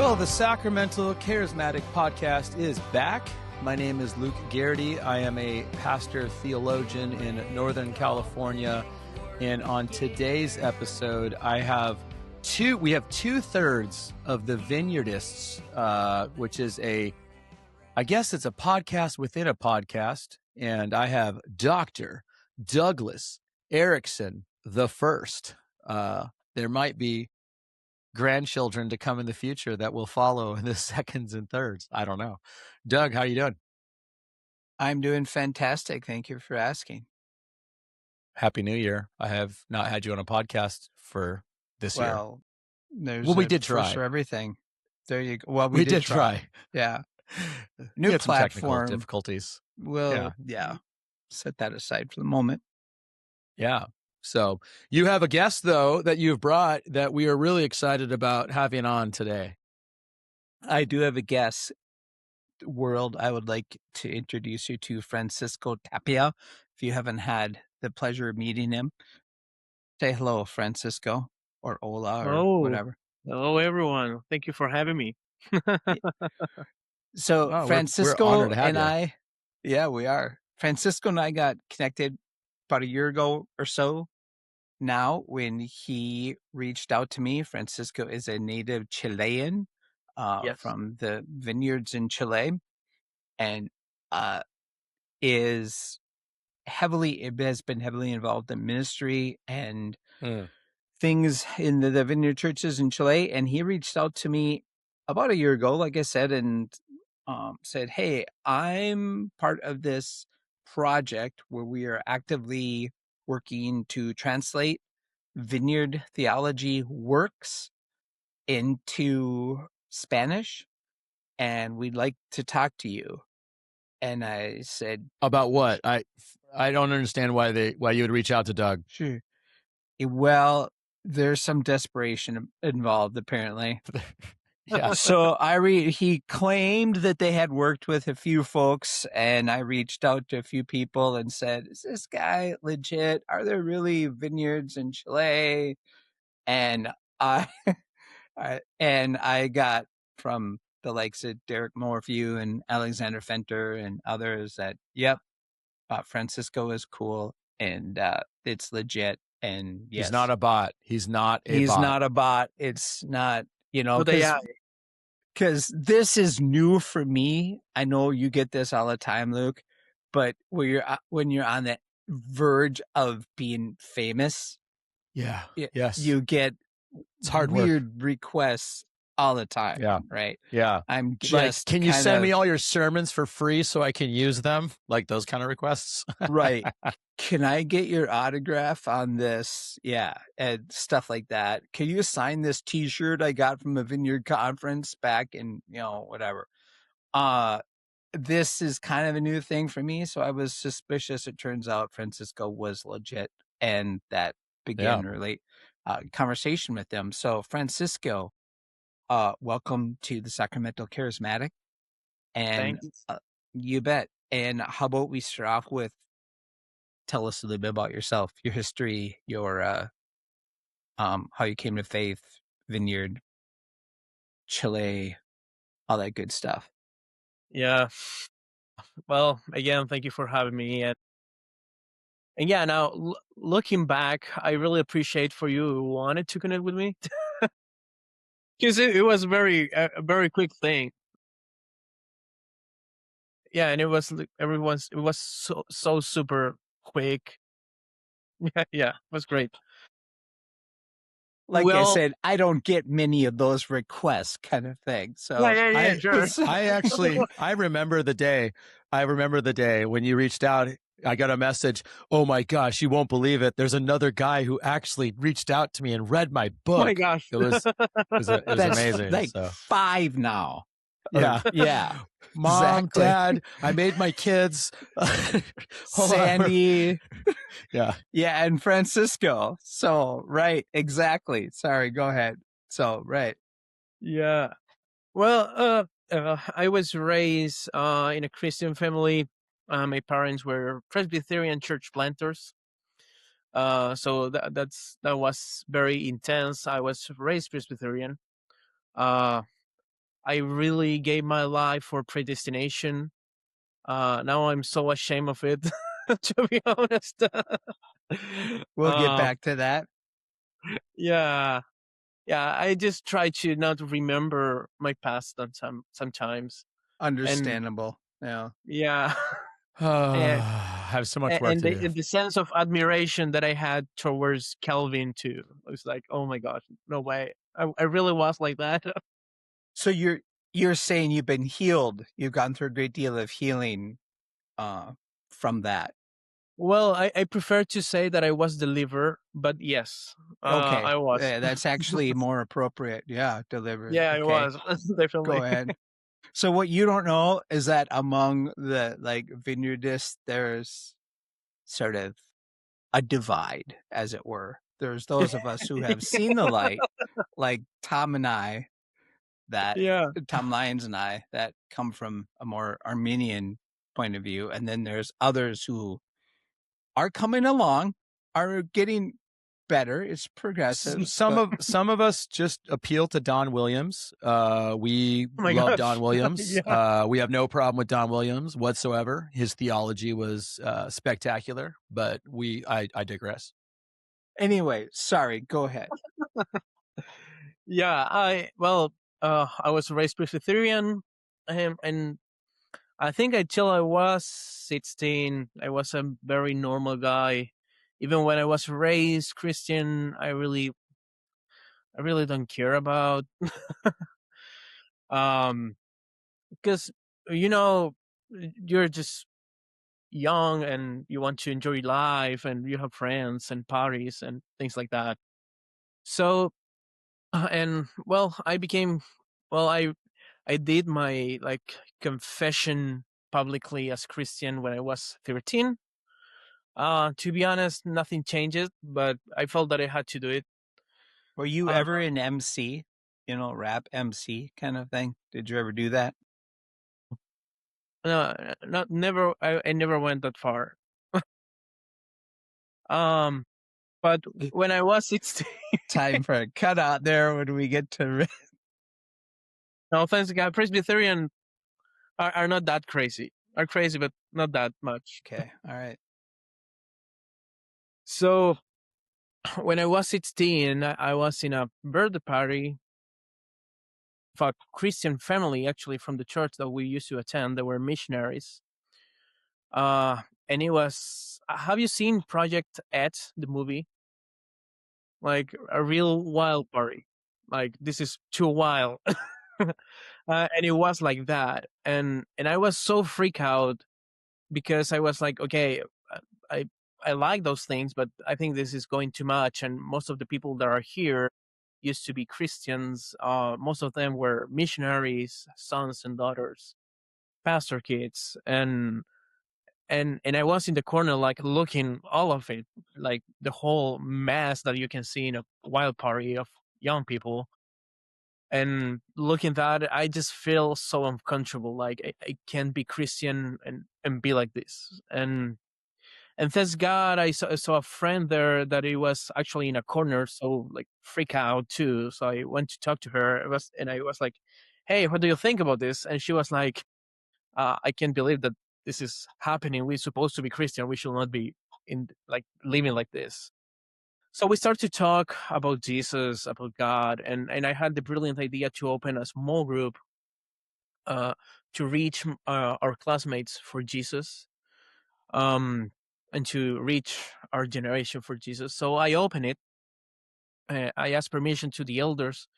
Well, the Sacramental Charismatic podcast is back. My name is Luke Geraty. I am a pastor theologian in Northern California. And on today's episode, we have 2/3 of the Vineyardists, which is I guess it's a podcast within a podcast. And I have Dr. Douglas Erickson the first. There might be grandchildren to come in the future that will follow in the seconds and thirds. I don't know. Doug, how are you doing? I'm doing fantastic. Thank you for asking. Happy New Year. I have not had you on a podcast for this year. Well, we did try for everything. There you go. Well, we did try. Yeah. New New platform. Some technical platform. difficulties. Well, yeah. Set that aside for the moment. Yeah. So you have a guest, though, that you've brought that we are really excited about having on today. I do have a guest. World, I would like to introduce you to Francisco Tapia. If you haven't had the pleasure of meeting him, say hello, Francisco, or Ola, or whatever. Hello, everyone. Thank you for having me. So Francisco we're honored to have and you. we are. Francisco and I got connected about a year ago or so now when he reached out to me. Francisco is a native Chilean Yes. from the vineyards in Chile, and has been heavily involved in ministry and things in the vineyard churches in Chile. And he reached out to me about a year ago, like I said, and said, "Hey, I'm part of this project where we are actively working to translate vineyard theology works into Spanish, and we'd like to talk to you." And I said, About what? I don't understand why you would reach out to Doug. "Sure." Well, there's some desperation involved, apparently. Yeah. So he claimed that they had worked with a few folks, and I reached out to a few people and said, "Is this guy legit? Are there really vineyards in Chile?" And I got from the likes of Derek Morphew and Alexander Fenter and others that, yep, Francisco is cool and it's legit. And yes, He's not a bot. He's not a bot. It's not, But because this is new for me. I know you get this all the time, Luke, but when you're on the verge of being famous, yes, you get it's hard weird requests all the time. Yeah. Right. Yeah. I'm just can you send me all your sermons for free so I can use them? Like those kind of requests. Right. Can I get your autograph on this? Yeah. And stuff like that. Can you sign this t-shirt I got from a vineyard conference back in, whatever. This is kind of a new thing for me. So I was suspicious. It turns out Francisco was legit, and that began really conversation with them. So Francisco, welcome to the Sacramental Charismatic. And you bet. And how about we start off with, tell us a little bit about yourself, your history, your how you came to faith, Vineyard, Chile, all that good stuff. Yeah. Well, again, thank you for having me. And yeah, now looking back, I really appreciate for you who wanted to connect with me. Because it was a very quick thing. Yeah, and it was so super quick. Yeah, it was great. Like I said, I don't get many of those requests kind of thing. So sure. I remember the day. When you reached out. I got a message. Oh my gosh, you won't believe it. There's another guy who actually reached out to me and read my book. Oh my gosh. It was amazing. Like 5 now. Yeah. Yeah. Mom, exactly. Dad, I made my kids. Sandy. Yeah. Yeah. And Francisco. So, right. Exactly. Sorry. Go ahead. So, right. Yeah. Well, I was raised in a Christian family. My parents were Presbyterian church planters. So that was very intense. I was raised Presbyterian. I really gave my life for predestination. Now I'm so ashamed of it, to be honest. We'll get back to that. Yeah. Yeah, I just try to not remember my past sometimes. Understandable. Yeah. I And, have so much work and to do. the sense of admiration that I had towards Calvin too. I was like, oh my gosh, no way. I really was like that. So you're saying you've been healed. You've gone through a great deal of healing from that. Well, I prefer to say that I was delivered, but yes, Okay. I was. That's actually more appropriate. Yeah, delivered. Yeah, okay. I was. Definitely. Go ahead. So what you don't know is that among the vineyardists, there's sort of a divide, as it were. There's those of us who have seen the light, like Tom and I, Tom Lyons and I, that come from a more Armenian point of view. And then there's others who are coming along, are getting better. It's progressive. Some of us just appeal to Don Williams. We love Don Williams. We have no problem with Don Williams whatsoever. His theology was spectacular, but I digress. Anyway, sorry, go ahead. I was raised Presbyterian, and I think until I was 16, I was a very normal guy. Even when I was raised Christian, I really don't care about, because you're just young and you want to enjoy life and you have friends and parties and things like that. So, I did my confession publicly as Christian when I was 13. To be honest, nothing changes, but I felt that I had to do it. Were you ever an MC, rap MC kind of thing? Did you ever do that? No, never. I never went that far. But when I was 16, time for a cutout there when we get to. No, thanks God, Presbyterian are not that crazy. Are crazy, but not that much. Okay, all right. So, when I was 16, I was in a birthday party of a Christian family, actually from the church that we used to attend. They were missionaries. And it was. Have you seen Project Ed, the movie? Like a real wild party. Like this is too wild. And it was like that, and I was so freaked out because I was like, okay, I like those things, but I think this is going too much. And most of the people that are here used to be Christians. Most of them were missionaries, sons and daughters, pastor kids, and I was in the corner, like looking all of it, like the whole mass that you can see in a wild party of young people. And looking at that, I just feel so uncomfortable. Like I can't be Christian and be like this. And thanks God, I saw a friend there that he was actually in a corner, so like freak out too. So I went to talk to her. I was like, "Hey, what do you think about this?" And she was like, "I can't believe that this is happening. We're supposed to be Christian. We should not be living like this." So we started to talk about Jesus, about God, and I had the brilliant idea to open a small group to reach our classmates for Jesus, and to reach our generation for Jesus. So I opened it. I asked permission to the elders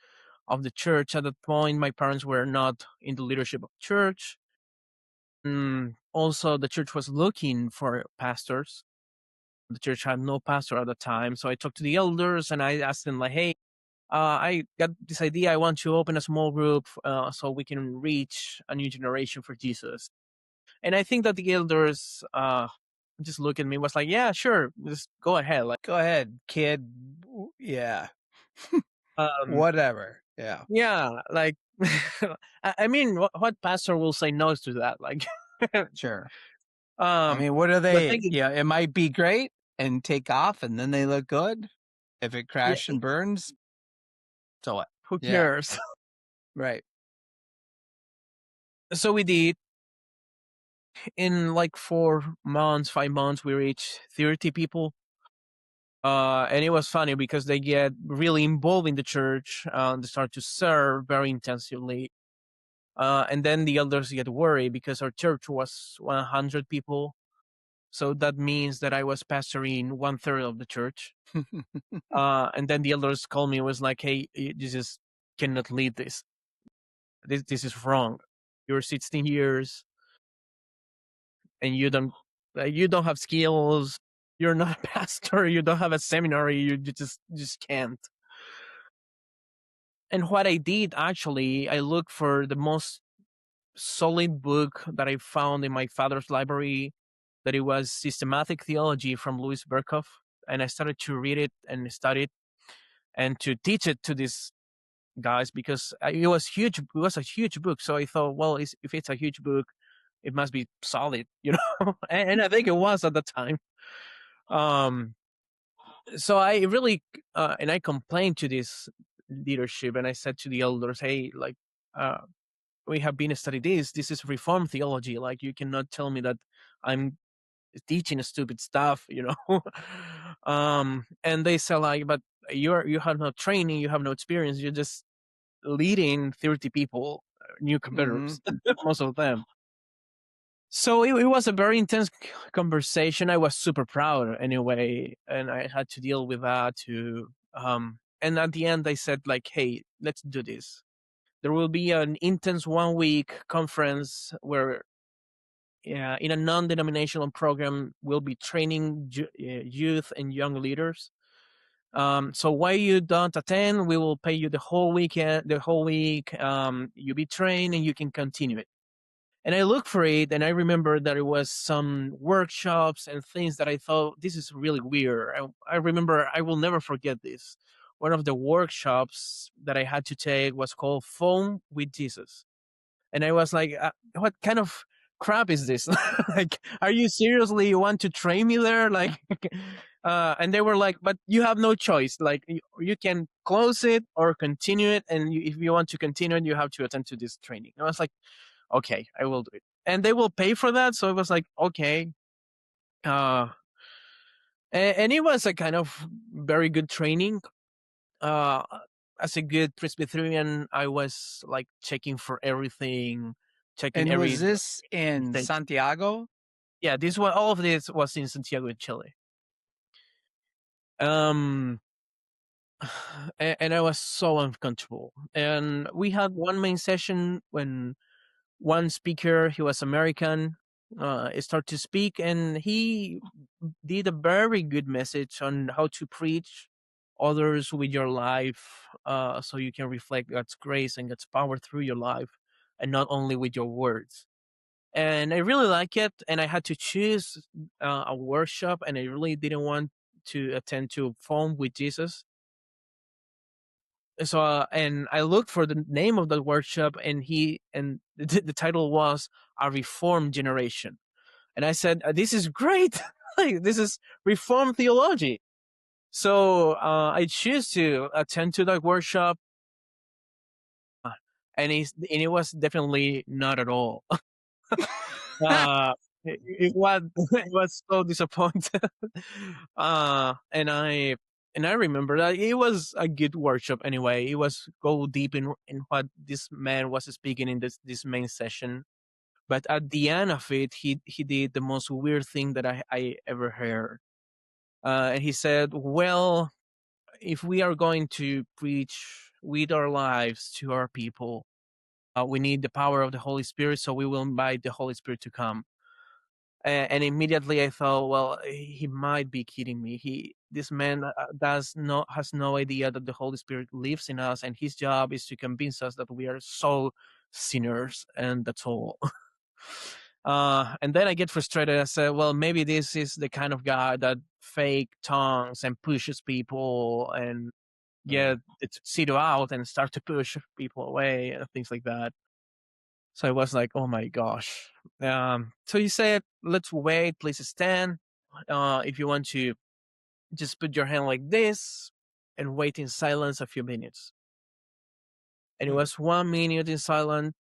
of the church. At that point, my parents were not in the leadership of the church. Also, the church was looking for pastors. The church had no pastor at the time. So I talked to the elders and I asked them like, hey, I got this idea. I want to open a small group so we can reach a new generation for Jesus. And I think that the elders just looked at me, was like, yeah, sure, just go ahead. Like, go ahead, kid. Yeah. Whatever. Yeah. Yeah. Like, I mean, what pastor will say no to that? Like, sure. I mean, what are they? It might be great and take off and then they look good. If it crashes and burns, so what? Who cares? Right. So we did. In like 4 months, 5 months, we reached 30 people. And it was funny because they get really involved in the church. They start to serve very intensively. And then the elders get worried because our church was 100 people. So that means that I was pastoring 1/3 of the church. And then the elders called me and was like, hey, you just cannot lead this. This is wrong. You're 16 years and you don't have skills. You're not a pastor. You don't have a seminary. You just can't. And what I did, actually, I looked for the most solid book that I found in my father's library, that it was Systematic Theology from Louis Berkhoff. And I started to read it and study it and to teach it to these guys because it was huge. It was a huge book. So I thought, well, if it's a huge book, it must be solid, and I think it was at the time. So I really, and I complained to this leadership and I said to the elders, hey, like, we have been studying this is Reformed theology. Like, you cannot tell me that I'm teaching stupid stuff, and they said, like, but you have no training, you have no experience, you're just leading 30 people, new converters, most of them. So it was a very intense conversation. I was super proud anyway, and I had to deal with that too. And at the end, I said, like, hey, let's do this. There will be an intense 1-week conference where, in a non-denominational program, we'll be training youth and young leaders. So why you don't attend, we will pay you the whole week. You be trained and you can continue it. And I looked for it, and I remember that it was some workshops and things that I thought, this is really weird. I remember, I will never forget this. One of the workshops that I had to take was called Phone with Jesus. And I was like, what kind of crap is this? Like, are you seriously want to train me there? Like, and they were like, but you have no choice. Like, you can close it or continue it. And if you want to continue it, you have to attend to this training. And I was like, okay, I will do it. And they will pay for that. So it was like, okay. And it was a kind of very good training. As a good Presbyterian, I was like checking for everything, checking and every. Was this in stage. Santiago? Yeah, all of this was in Santiago, Chile. And I was so uncomfortable. And we had one main session when one speaker, he was American, started to speak, and he did a very good message on how to preach others with your life, so you can reflect God's grace and God's power through your life, and not only with your words. And I really like it, and I had to choose a workshop, and I really didn't want to attend to Phone with Jesus. So and I looked for the name of the workshop, and the title was A Reformed Generation. And I said, this is great. Like, this is Reformed theology. So I choose to attend to that workshop, and it was definitely not at all. It was so disappointed. And I remember that it was a good workshop anyway. It was go deep in what this man was speaking in this main session. But at the end of it, he did the most weird thing that I ever heard. And he said, well, if we are going to preach with our lives to our people, we need the power of the Holy Spirit, so we will invite the Holy Spirit to come. And immediately I thought, well, he might be kidding me. This man has no idea that the Holy Spirit lives in us, and his job is to convince us that we are so sinners, and that's all. And then I get frustrated. I say, well, maybe this is the kind of guy that fake tongues and pushes people and get the tuxedo out and start to push people away and things like that. So I was like, oh my gosh. So he said, let's wait, please stand. If you want to just put your hand like this and wait in silence a few minutes. And it was 1 minute in silence.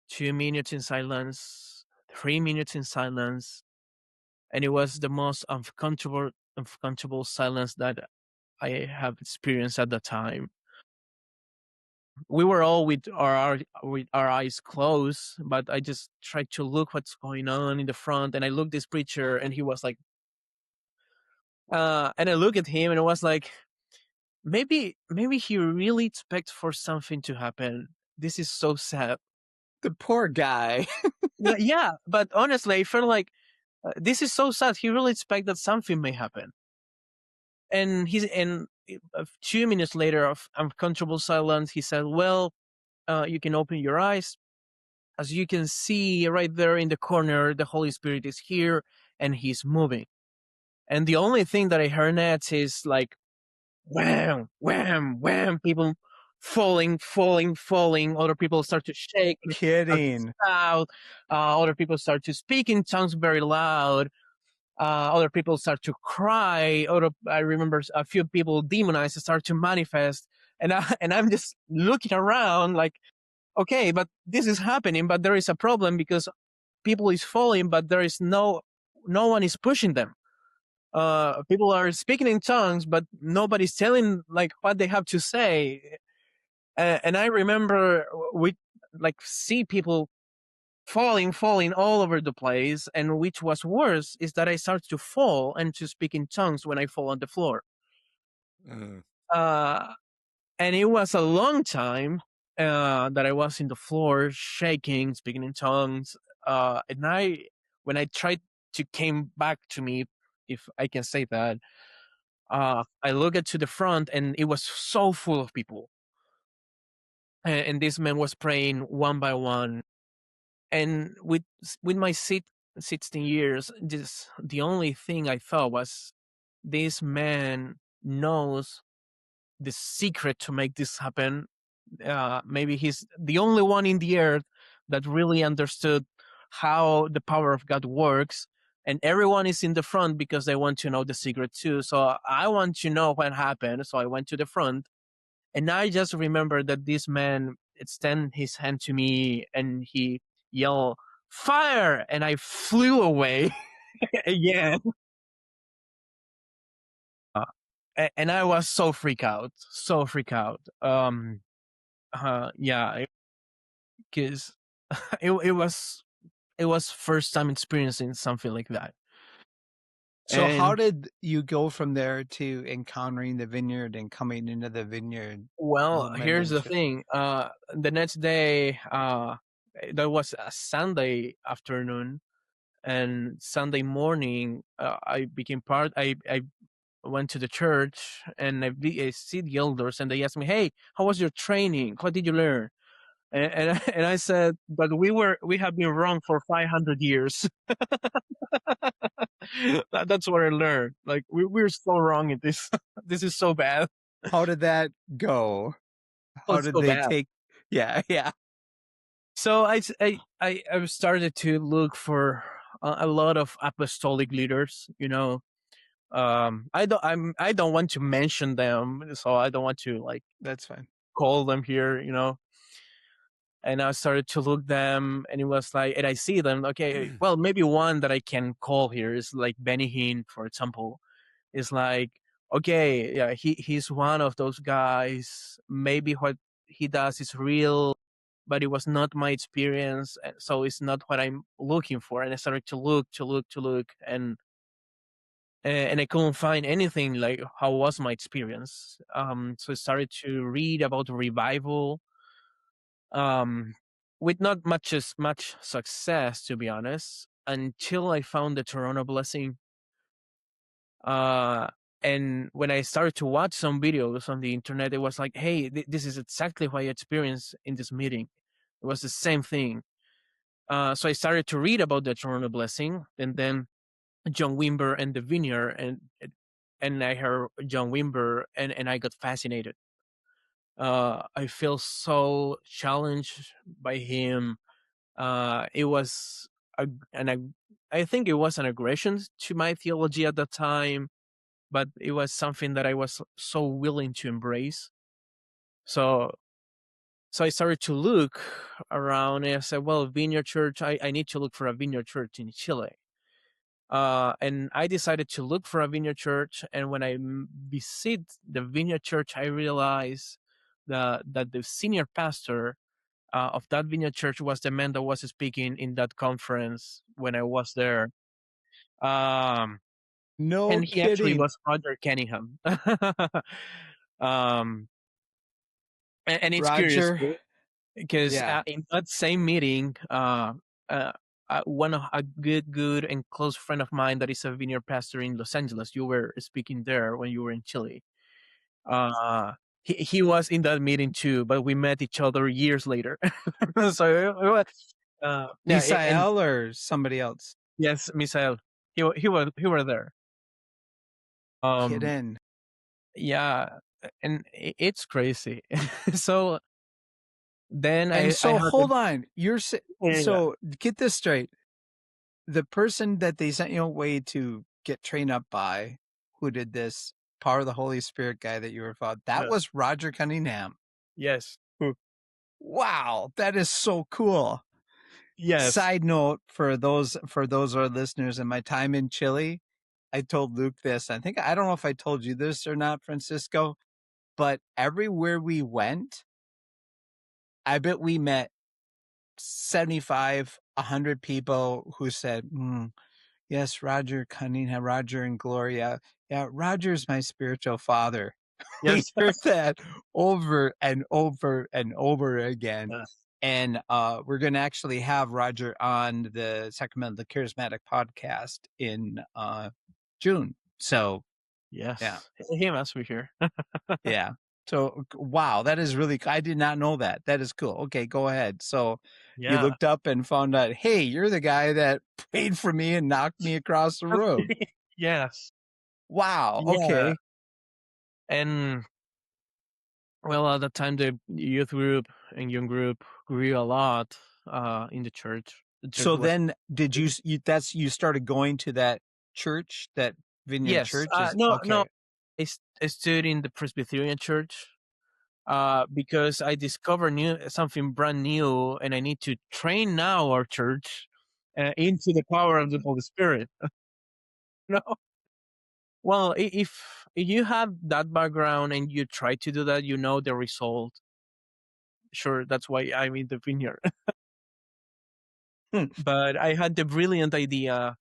2 minutes in silence, 3 minutes in silence, and it was the most uncomfortable silence that I have experienced at the time. We were all with our eyes closed, but I just tried to look what's going on in the front, and I looked this preacher, and he was like, and I look at him, and it was like, maybe he really expects for something to happen. This is so sad. The poor guy. Yeah, but honestly, I felt like this is so sad. He really expects that something may happen. And 2 minutes later of uncomfortable silence, he said, well, you can open your eyes. As you can see right there in the corner, the Holy Spirit is here and he's moving. And the only thing that I heard next is like, wham, wham, wham, people falling. Other people start to shake. Kidding. Other people start to speak in tongues very loud. Other people start to cry. I remember a few people demonized start to manifest. And I'm just looking around like, okay, but this is happening, but there is a problem because people is falling, but there is no one is pushing them. People are speaking in tongues, but nobody's telling like what they have to say. And I remember we like see people falling all over the place. And which was worse is that I started to fall and to speak in tongues when I fall on the floor. And it was a long time that I was in the floor, shaking, speaking in tongues. And when I tried to came back to me, if I can say that, I looked to the front and it was so full of people. And this man was praying one by one. And with my 16 years, just the only thing I thought was, this man knows the secret to make this happen. Maybe he's the only one in the earth that really understood how the power of God works. And everyone is in the front because they want to know the secret too. So I want to know what happened. So I went to the front. And I just remember that this man extended his hand to me and he yelled, fire! And I flew away again. And I was so freak out. Yeah, because it was first time experiencing something like that. So how did you go from there to encountering the vineyard and coming into the vineyard? Well, here's the thing. The next day, that was a Sunday afternoon, and Sunday morning, I became part. I went to the church, and I see the elders, and they asked me, "Hey, how was your training? What did you learn?" And I said, "But we have been wrong for 500 years." That's what I learned. Like we're so wrong in this. This is so bad. How did that go? How did they take? Yeah. So I started to look for a lot of apostolic leaders. You know, I don't want to mention them, so I don't want to like. That's fine. Call them here. You know. And I started to look them, and it was like, and I see them. Okay, well, maybe one that I can call here is like Benny Hinn, for example. Is like, okay, yeah, he's one of those guys. Maybe what he does is real, but it was not my experience, so it's not what I'm looking for. And I started to look, and I couldn't find anything like how was my experience. So I started to read about revival. With not much success, to be honest, until I found the Toronto Blessing. And when I started to watch some videos on the internet, it was like, hey, this is exactly what I experienced in this meeting. It was the same thing. So I started to read about the Toronto Blessing, and then John Wimber and the Vineyard, and I heard John Wimber, and I got fascinated. I feel so challenged by him. It was I think it was an aggression to my theology at the time, but it was something that I was so willing to embrace. So So I started to look around, and I said, well, Vineyard Church, I need to look for a Vineyard Church in Chile. And I decided to look for a Vineyard Church. And when I visit the Vineyard Church, I realized that the senior pastor of that Vineyard Church was the man that was speaking in that conference when I was there. No And he actually kidding. was Roger Cunningham. um, and it's curious Roger. because Yeah. in that same meeting, a good and close friend of mine that is a vineyard pastor in Los Angeles. You were speaking there when you were in Chile. He was in that meeting too, but we met each other years later. So yeah, and Misael or somebody else? yes, Misael, he was there. Kidding. Yeah, and it's crazy. So then And I so had hold on. yeah. So get this straight. The person that they sent you away to get trained up by, who did this Power of the Holy Spirit guy that you were following, that was Roger Cunningham. Yes. Wow, that is so cool. Yes. Side note for those our listeners, in my time in Chile, I told Luke this. I don't know if I told you this or not, Francisco, but everywhere we went, I bet we met 75, 100 people who said, yes, Roger Cunningham, Roger and Gloria. Yeah, Roger's my spiritual father. Yes. We heard that over and over and over again. Yeah. And we're going to actually have Roger on the Sacramental, the Charismatic podcast in June. So, Yes. yeah. He must be here. Yeah. So, wow, that is really, I did not know that. That is cool. Okay, go ahead. So you Yeah. looked up and found out, hey, you're the guy that prayed for me and knocked me across the room. Yes. Wow. Yeah. Okay. And well, at that time, the youth group and young group grew a lot in the church. The church So was then did you started going to that church, that Vineyard yes. Church? No, Okay. I stood in the Presbyterian church because I discovered something brand new, and I need to train now our church into the power of the Holy Spirit. No. Well, if you have that background and you try to do that, you know the result. Sure, that's why I'm in the vineyard. But I had the brilliant idea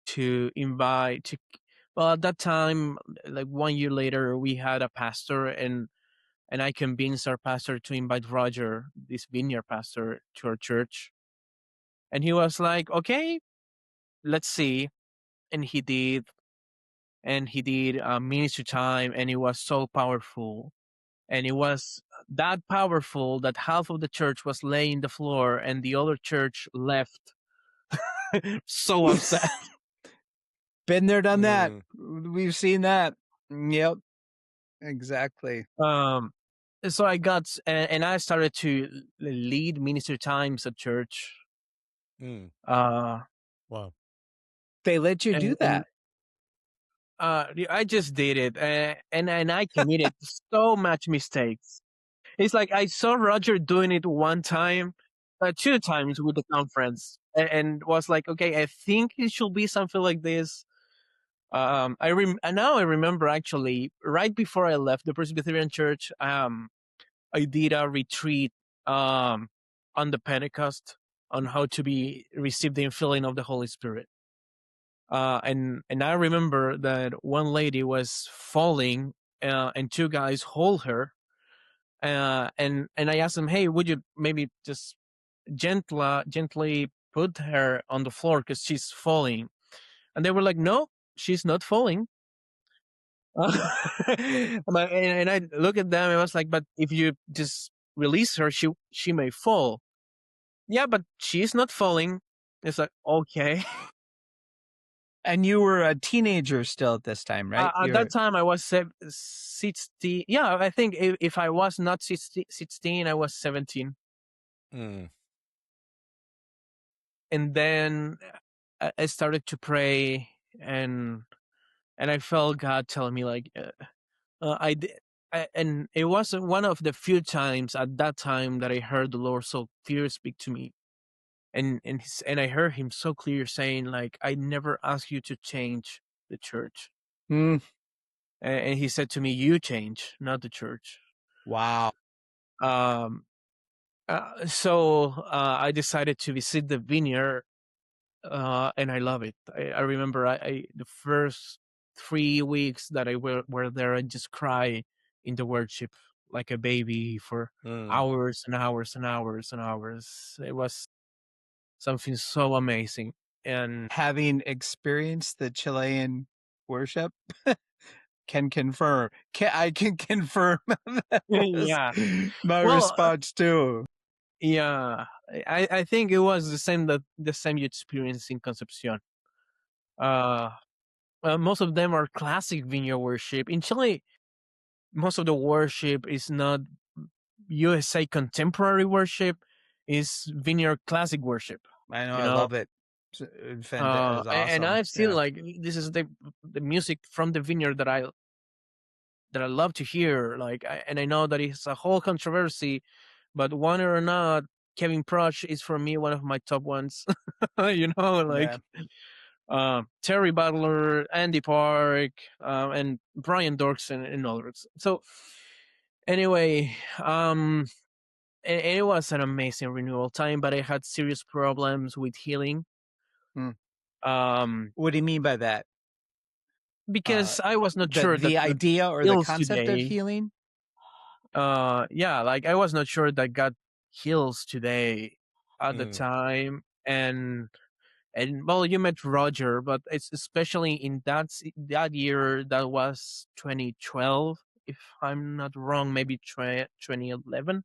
to invite. Well, at that time, like 1 year later, we had a pastor, and I convinced our pastor to invite Roger, this vineyard pastor, to our church. And he was like, "Okay, let's see." And he did. And he did ministry time, and it was so powerful. And it was that powerful that half of the church was laying the floor and the other church left. So upset. Been there, done that. We've seen that. Yep. Exactly. So I got, and I started to lead ministry times at church. Wow. They let you do that. I just did it, and I committed so much mistakes. It's like I saw Roger doing it one time, 2 times with the conference, and was like, okay, I think it should be something like this. And now I remember actually right before I left the Presbyterian Church, I did a retreat on the Pentecost on how to receive the infilling of the Holy Spirit. And I remember that one lady was falling, and 2 guys hold her, and I asked them, "Hey, would you maybe just gently put her on the floor because she's falling?" And they were like, "No, she's not falling." And I look at them and I was like, "But if you just release her, she may fall." Yeah, but she's not falling. It's like, okay. And you were a teenager still at this time, right? At that time, I was 16. Yeah, I think if I was not 16, I was 17. And then I started to pray, and I felt God telling me like, and it was one of the few times at that time that I heard the Lord so clear speak to me, and I heard him so clear saying, like, I never asked you to change the church. Mm. And he said to me, you change, not the church. Wow. So I decided to visit the vineyard, and I love it. I remember the first 3 weeks that I were there, I just cry in the worship like a baby for hours and hours and hours and hours. It was something so amazing. And having experienced the Chilean worship, can confirm. I can confirm that was yeah, my response too. Yeah, I think it was the same you experienced in Concepcion. Most of them are classic vineyard worship. In Chile, most of the worship is not USA contemporary worship, is vineyard classic worship. I know, I love it. It's awesome. And I've seen like this is the music from the vineyard that I love to hear. Like, and I know that it's a whole controversy, but one or not, Kevin Proch is for me one of my top ones. You know, like Terry Butler, Andy Park, and Brian Dorkson and others. So anyway, and it was an amazing renewal time, but I had serious problems with healing. What do you mean by that? Because I was not sure the idea or the concept of healing. Yeah, like I was not sure that God heals today at the time, and well, you met Roger, but it's especially in that year, that was 2012, if I'm not wrong, maybe 2011,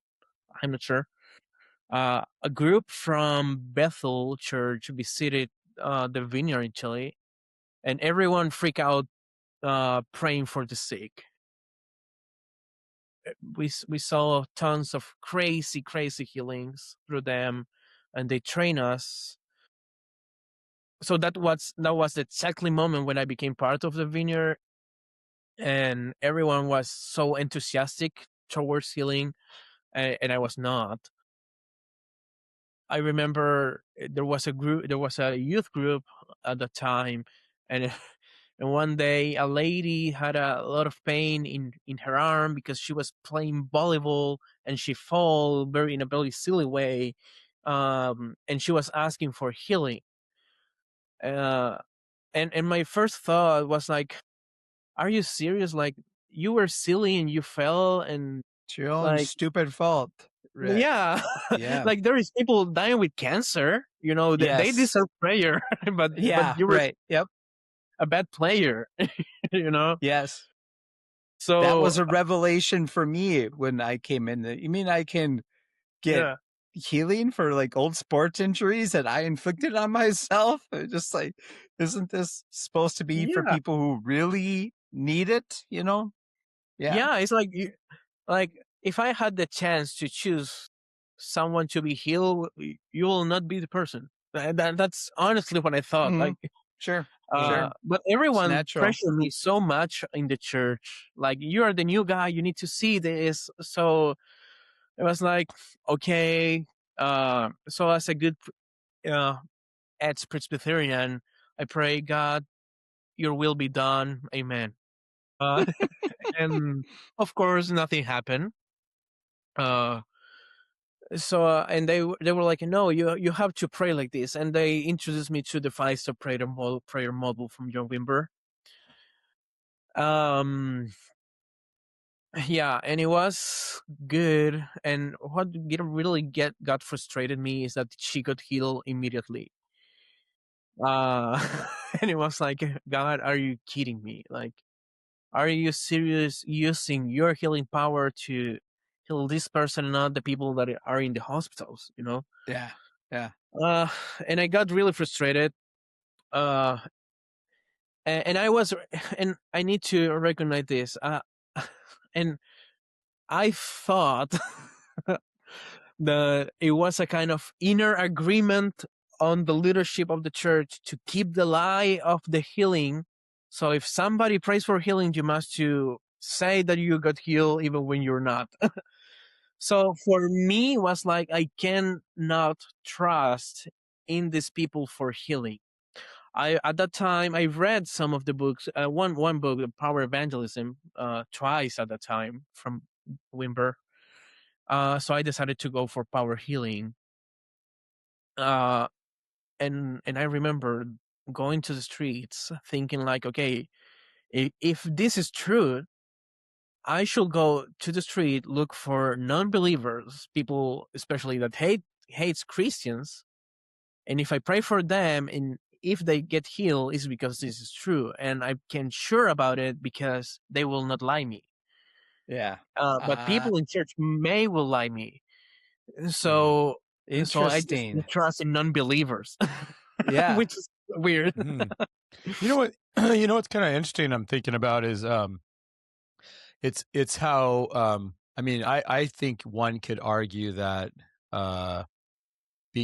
I'm not sure. A group from Bethel Church visited the Vineyard in Chile, and everyone freaked out praying for the sick. We saw tons of crazy healings through them, and they train us. So that was the exactly moment when I became part of the vineyard, and everyone was so enthusiastic towards healing, and I was not. I remember there was a youth group at the time, and and one day a lady had a lot of pain in her arm because she was playing volleyball and she fell in a very silly way, and she was asking for healing. And my first thought was like, are you serious? Like, you were silly and you fell, and it's your own stupid fault. Right? Yeah. Like, there is people dying with cancer, you know, they deserve prayer, but you were a bad player, you know? Yes. So that was a revelation for me when I came in. You mean I can get healing for like old sports injuries that I inflicted on myself? Just like, isn't this supposed to be for people who really need it, you know? Yeah, it's like if I had the chance to choose someone to be healed, you will not be the person. That's honestly what I thought. Like, sure. But everyone pressured me so much in the church. Like, you are the new guy, you need to see this. So it was like, okay. So as a good ex-Presbyterian, I pray, God, your will be done. Amen. And of course, nothing happened. So and they were like, no, you have to pray like this, and they introduced me to the 5-step prayer model from John Wimber. Yeah, and it was good. And what really got frustrated me is that she got healed immediately. And it was like, God, are you kidding me? Like, are you serious using your healing power to heal this person and not the people that are in the hospitals, you know? Yeah. And I got really frustrated. And I need to recognize this. And I thought that it was a kind of inner agreement on the leadership of the church to keep the lie of the healing. So if somebody prays for healing, you must to say that you got healed even when you're not. So for me, it was like I cannot trust in these people for healing. At that time I read some of the books. One book, The Power Evangelism, twice at that time from Wimber. So I decided to go for power healing. And I remember going to the streets thinking like, okay, if this is true, I should go to the street, look for non-believers, people especially that hates Christians, and if I pray for them and if they get healed, it's because this is true, and I can sure about it because they will not lie me. Yeah. But people in church will lie me. So I just Interesting. trust in non-believers. Yeah. Which is weird. You know what? You know what's kind of interesting. I'm thinking about is it's how I mean I think one could argue that the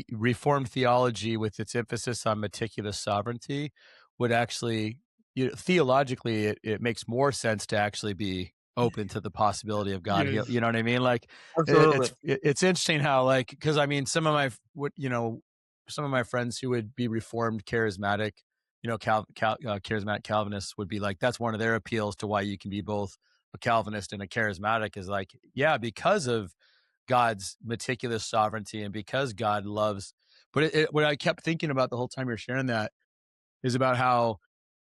Reformed theology, with its emphasis on meticulous sovereignty, would actually, theologically, it makes more sense to actually be open to the possibility of God. Yes. You know what I mean? Like, Absolutely. it's interesting how, like, because I mean, some of my friends who would be Reformed charismatic, charismatic Calvinists would be like, that's one of their appeals to why you can be both a Calvinist and a charismatic is like, yeah, because of God's meticulous sovereignty and because God loves. But what I kept thinking about the whole time you're sharing that is about how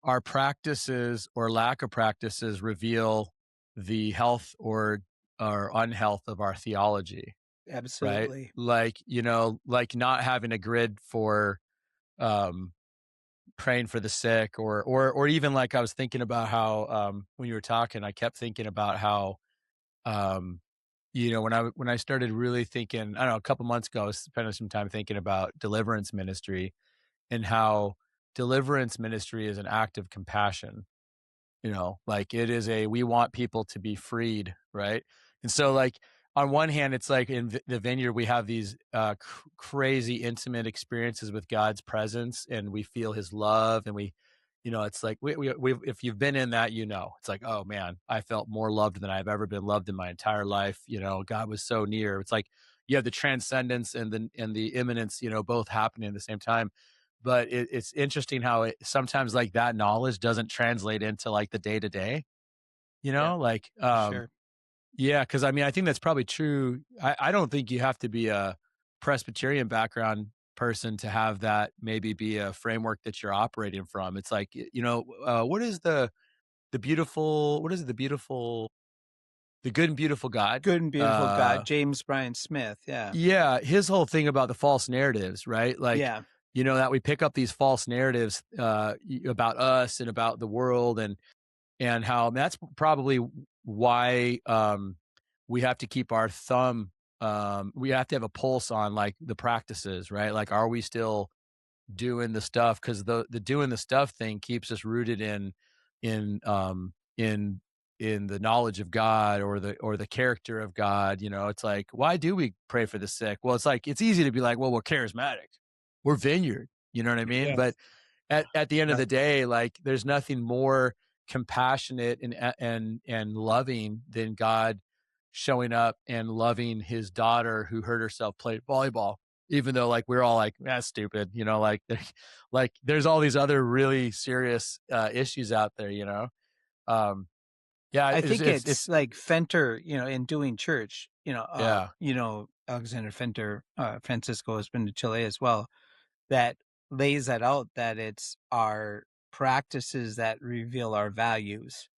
our practices or lack of practices reveal the health or unhealth of our theology. Absolutely. Right? Like not having a grid for praying for the sick or even like I was thinking about how when you were talking, I kept thinking about how when I started really thinking, I don't know, a couple months ago, I was spending some time thinking about deliverance ministry and how deliverance ministry is an act of compassion. Like we want people to be freed, right? And so, like, on one hand, it's like in the Vineyard, we have these crazy intimate experiences with God's presence, and we feel His love, and it's like we if you've been in that, it's like, oh man, I felt more loved than I've ever been loved in my entire life. God was so near. It's like you have the transcendence and the immanence, both happening at the same time. But it's interesting how sometimes like that knowledge doesn't translate into like the day to day, like, Sure. yeah. Cause I mean, I think that's probably true. I don't think you have to be a Presbyterian background person to have that maybe be a framework that you're operating from. It's like, what is the beautiful, what is it? The good and beautiful God. Good and beautiful God, James Bryan Smith. Yeah. Yeah. His whole thing about the false narratives, right? Like, yeah. That we pick up these false narratives about us and about the world and how that's probably why we have to keep our thumb. We have to have a pulse on like the practices, right? Like, are we still doing the stuff? Because the doing the stuff thing keeps us rooted in the knowledge of God or the character of God. It's like, why do we pray for the sick? Well, it's like it's easy to be like, well, we're charismatic. We're Vineyard, you know what I mean? Yes. But at the end of the day, like there's nothing more compassionate and loving than God showing up and loving His daughter who hurt herself playing volleyball, even though like we're all like, that's stupid, like there's all these other really serious issues out there, Yeah, I think it's like Fenter, in doing church, yeah. Alexander Fenter, Francisco has been to Chile as well, that lays that out, that it's our practices that reveal our values.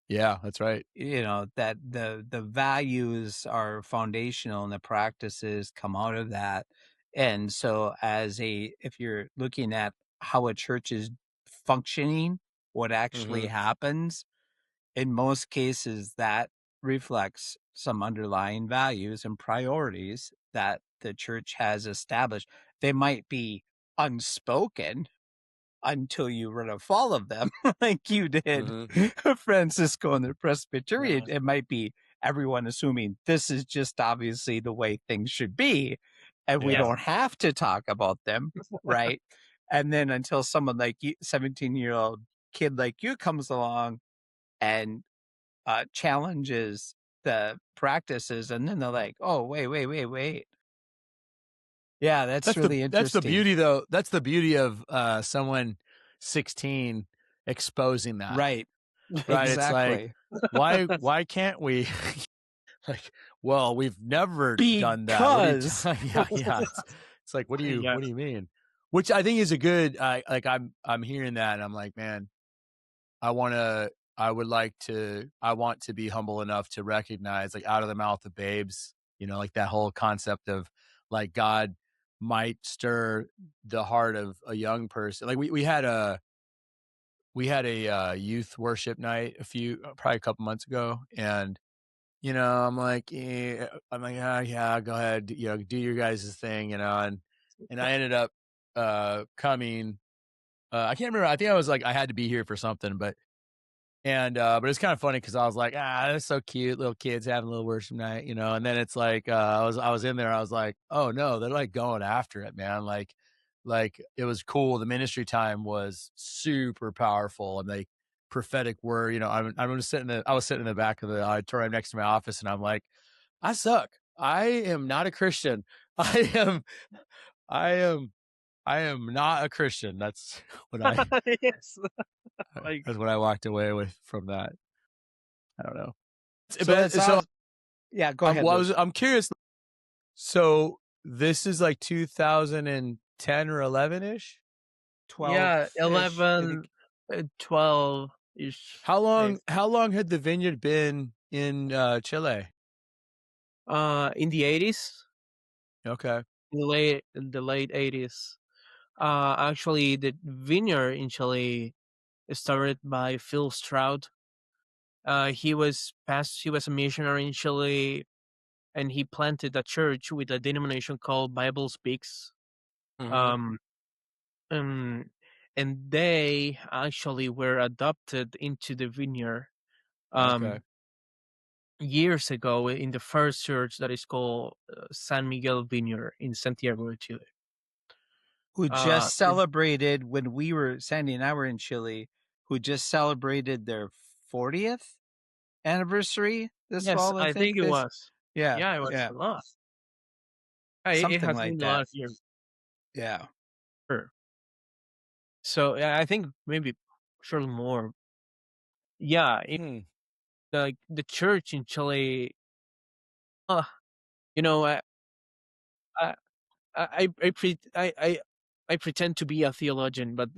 Yeah, that's right. That the values are foundational and the practices come out of that. And so if you're looking at how a church is functioning, what actually happens, in most cases, that reflects some underlying values and priorities that the church has established. They might be unspoken until you run afoul of them, like you did, Francisco and the Presbyterian. It might be everyone assuming this is just obviously the way things should be, and we don't have to talk about them, right? And then until someone like you, 17-year-old kid like you, comes along and challenges the practices, and then they're like, "Oh, wait." Yeah, that's really interesting. That's the beauty, though. That's the beauty of someone 16 exposing that. Right. Exactly. It's like, why can't we? Like, well, we've never done that. Yeah. It's like, what do you mean? Which I think is a good. I'm hearing that, and I'm like, man, I want to be humble enough to recognize, like, out of the mouth of babes, like that whole concept of, like, God might stir the heart of a young person. Like we had a youth worship night probably a couple months ago, and I'm like, yeah, go ahead, do your guys' thing, and I ended up coming. I can't remember. I think I was like, I had to be here for something, but it's kind of funny because I was like, that's so cute, little kids having a little worship night, and then it's like, I was in there, I was like, oh no, they're like going after it, man. Like it was cool. The ministry time was super powerful, and like prophetic word, I was sitting in the back of the auditorium next to my office, and I'm like, I suck. I am not a Christian. I am not a Christian. That's what I yes. that's what I walked away with from that. I don't know. Yeah, go ahead. I'm curious. So this is like 2010 or 11-ish? 12. Yeah, 11, 12-ish. How long had the vineyard been in Chile? In the 80s. Okay. In the late 80s. Actually, the vineyard in Chile started by Phil Stroud. He was a missionary in Chile, and he planted a church with a denomination called Bible Speaks. Mm-hmm. And they actually were adopted into the vineyard years ago in the first church that is called San Miguel Vineyard in Santiago, Chile. Who just celebrated, when Sandy and I were in Chile, who just celebrated their 40th anniversary this fall. I think it was. Yeah. It was a lot. Something it has like been that. A lot of years. Yeah. Sure. So I think maybe surely more. Yeah. The church in Chile, I pretend to be a theologian, but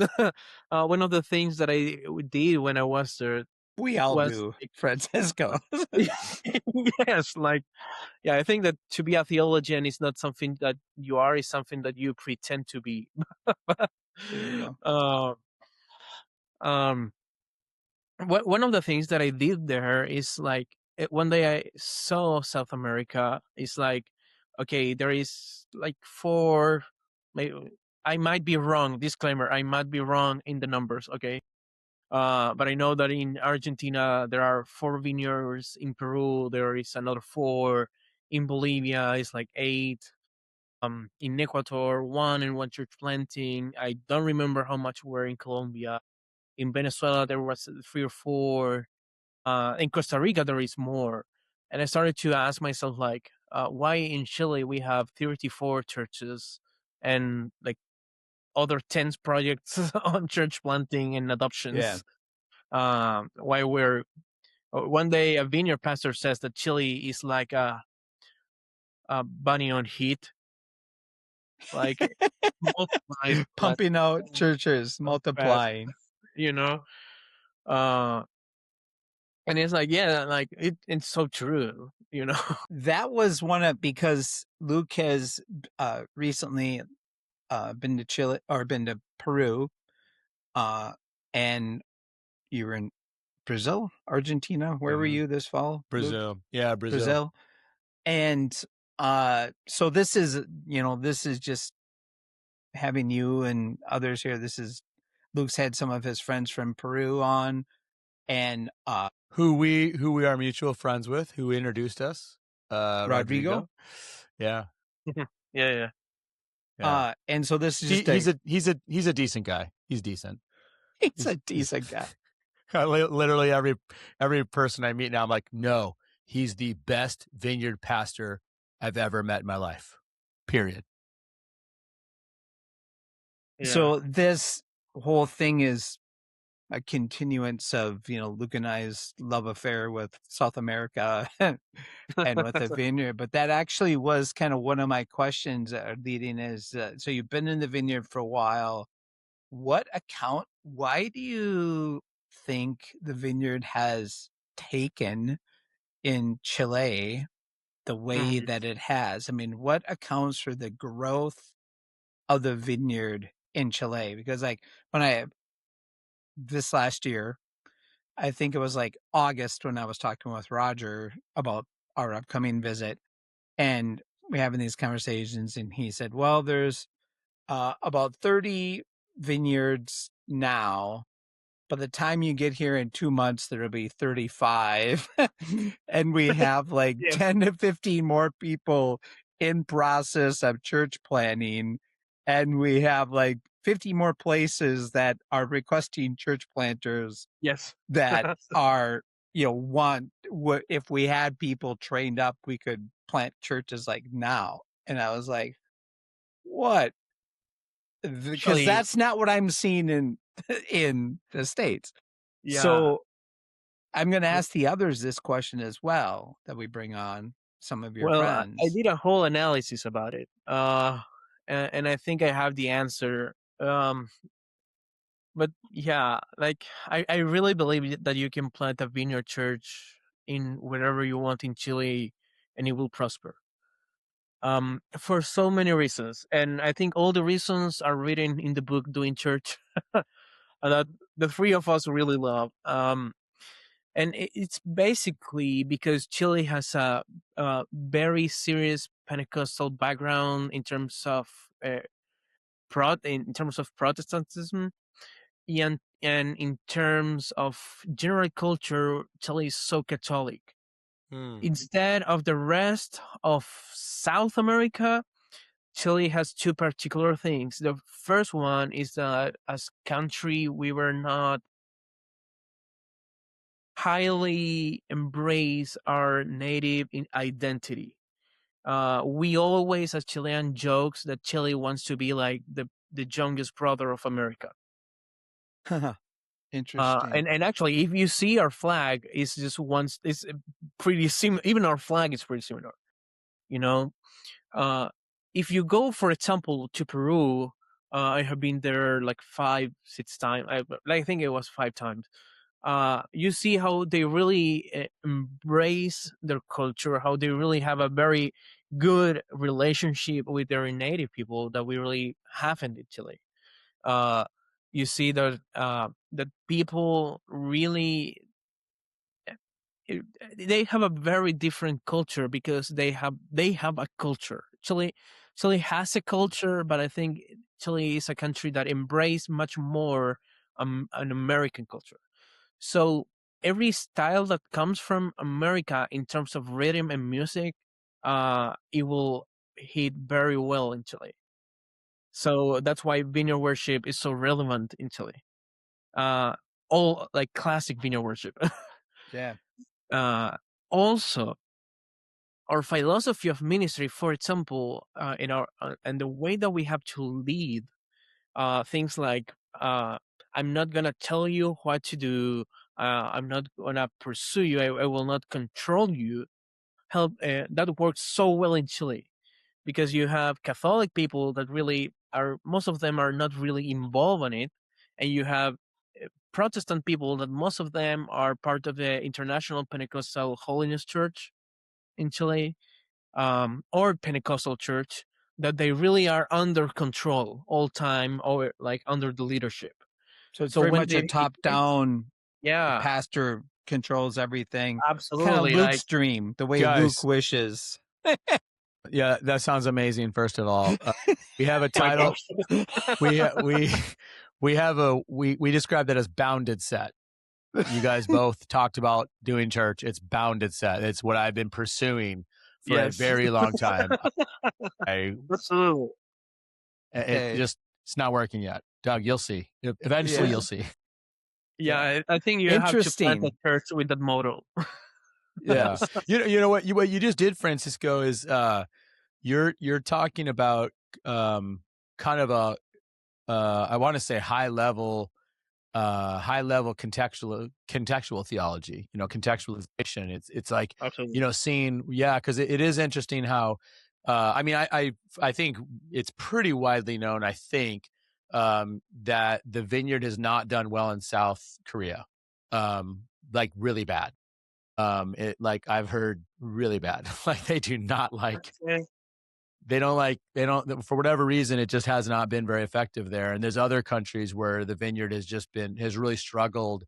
one of the things that I did when I was there, we all do, Francisco. Yes, I think that to be a theologian is not something that you are; is something that you pretend to be. There you go. One of the things that I did there is one day I saw South America. It's like, okay, there is like 4. Maybe I might be wrong. Disclaimer: I might be wrong in the numbers. Okay, but I know that in Argentina there are 4 vineyards. In Peru there is another 4. In Bolivia it's like 8. In Ecuador 1 and 1 church planting. I don't remember how much were in Colombia. In Venezuela there was 3 or 4. In Costa Rica there is more. And I started to ask myself, why in Chile we have 34 churches and like other 10 projects on church planting and adoptions. Yeah. Why one day a vineyard pastor says that Chile is like a bunny on heat, like pumping out churches, multiplying. And it's like, it's so true, That was because Luke has recently been to Chile or been to Peru, and you were in Brazil, Argentina. Where were you this fall? Brazil. Luke? Yeah, Brazil. And so this is just having you and others here. Luke's had some of his friends from Peru on, and who we are mutual friends with, who introduced us, Rodrigo. Yeah. Yeah. And so this is just he's a decent guy. He's decent. He's a decent guy. Literally every person I meet now, I'm like, no, he's the best vineyard pastor I've ever met in my life. Period. Yeah. So this whole thing is a continuance of, Luke and I's love affair with South America and with the vineyard. But that actually was kind of one of my questions leading is, so you've been in the vineyard for a while. Why do you think the vineyard has taken in Chile the way that it has? I mean, what accounts for the growth of the vineyard in Chile? Because this last year, I think it was like August when I was talking with Roger about our upcoming visit, and we're having these conversations, and he said, well, there's about 30 vineyards now. By the time you get here in 2 months, there'll be 35. And we have like 10 to 15 more people in process of church planning. And we have like 50 more places that are requesting church planters. Yes. That are, if we had people trained up, we could plant churches like now. And I was like, what? Because that's not what I'm seeing in the States. Yeah. So I'm going to ask the others this question as well that we bring on, some of your friends. I did a whole analysis about it, and I think I have the answer. But yeah, like I really believe that you can plant a vineyard church in wherever you want in Chile, and it will prosper. For so many reasons, and I think all the reasons are written in the book Doing Church, that the three of us really love. And it's basically because Chile has a very serious Pentecostal background in terms of Protestantism, and in terms of general culture, Chile is so Catholic. Instead of the rest of South America, Chile has two particular things. The first one is that as a country, we were not highly embrace our native identity. We always, as Chilean, jokes that Chile wants to be like the youngest brother of America. Interesting. And actually, if you see our flag, it's pretty similar. Even our flag is pretty similar. If you go, for example, to Peru, I have been there like 5-6 times. I think it was 5 times. You see how they really embrace their culture, how they really have a very good relationship with their native people that we really haven't in Chile. You see that people really they have a very different culture because they have a culture. Chile has a culture, but I think Chile is a country that embraces much more an American culture. So every style that comes from America in terms of rhythm and music, it will hit very well in Chile. So that's why vineyard worship is so relevant in Chile. All like classic vineyard worship. Yeah. Also, our philosophy of ministry, for example, in our and the way that we have to lead, things like I'm not gonna tell you what to do. I'm not gonna pursue you. I will not control you. That works so well in Chile because you have Catholic people that really are. Most of them are not really involved in it, and you have Protestant people that most of them are part of the International Pentecostal Holiness Church in Chile, or Pentecostal Church, that they really are under control all time, or like under the leadership. So it's very much a top-down. Yeah, the pastor controls everything. absolutely. Kind of Luke's dream, the way Luke wishes. Yeah, that sounds amazing. First of all, we have a title. we describe that as bounded set. You guys both talked about doing church. It's bounded set. It's what I've been pursuing for a very long time. Absolutely. It's not working yet. Doug, you'll see. Eventually, you'll see. Yeah, I think you have to plant a church with that model. Yeah. You know what you just did, Francisco, is you're talking about kind of a I want to say high level contextual theology, contextualization. It's like, Absolutely. seeing, because it is interesting how I mean, I think it's pretty widely known, I think, that the Vineyard has not done well in South Korea, like really bad. Like I've heard really bad. Like they do not like. They don't, for whatever reason, it just has not been very effective there. And there's other countries where the Vineyard has really struggled.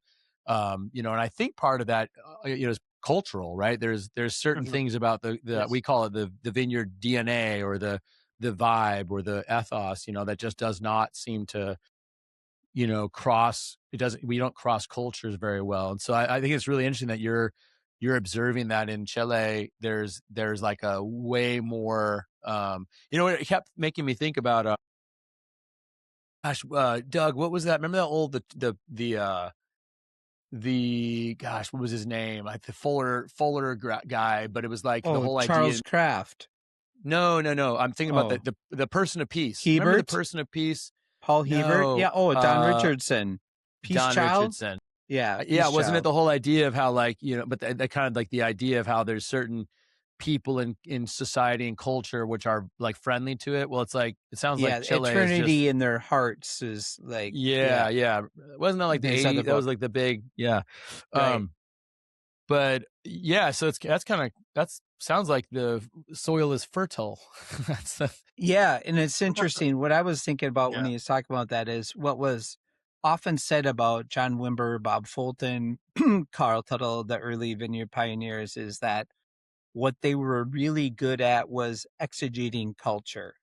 And I think part of that, is cultural, right? There's certain things about Yes. we call it the Vineyard DNA, or the vibe, or the ethos, that just does not seem to, we don't cross cultures very well. And so I think it's really interesting that you're observing that in Chile. There's like a way more, it kept making me think about, Doug, what was that? Remember that old, gosh, what was his name? Like the Fuller guy, but it was like the whole Charles idea. Kraft. No. I'm thinking about the person of peace. Hebert? Remember the person of peace? Paul Hebert? Yeah. Oh, Don Richardson. Peace Don Child? Richardson. Yeah. Wasn't it the whole idea of how, like, but the kind of like the idea of how there's certain people in society and culture which are like friendly to it. Well, it's like, it sounds like Chile eternity in their hearts is like, yeah. Wasn't that like the 80s? That was like the big, Right. But yeah, so that sounds like the soil is fertile. And it's interesting. What I was thinking about when he was talking about that is what was often said about John Wimber, Bob Fulton, Carl Tuttle, the early vineyard pioneers, is that what they were really good at was exegeting culture.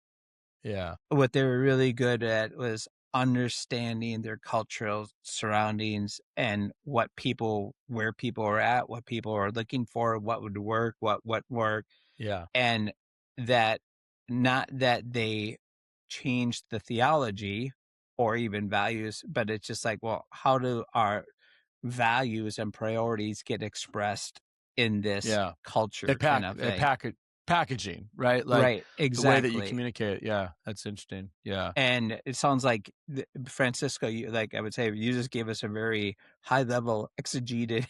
Yeah. What they were really good at was understanding their cultural surroundings and where people are at, what people are looking for, what would work, what work. Yeah. And that, not that they changed the theology or even values, but it's just like, well, how do our values and priorities get expressed in this culture kind of thing? Packaging, right? Like, right, exactly. The way that you communicate. Yeah, that's interesting. Yeah. And it sounds like, Francisco, I would say, you just gave us a very high level exegeted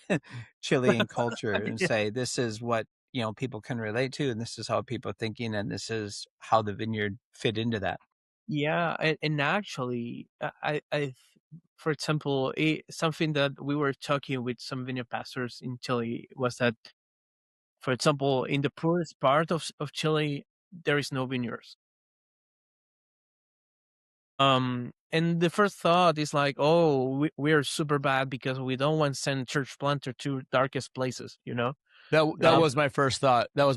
Chilean culture and say, this is what, people can relate to, and this is how people are thinking, and this is how the Vineyard fit into that. Yeah. And actually, I for example, something that we were talking with some vineyard pastors in Chile was that, for example, in the poorest part of Chile, there is no vineyards. And the first thought is like, oh, we're super bad because we don't want to send church planter to darkest places, That was my first thought. So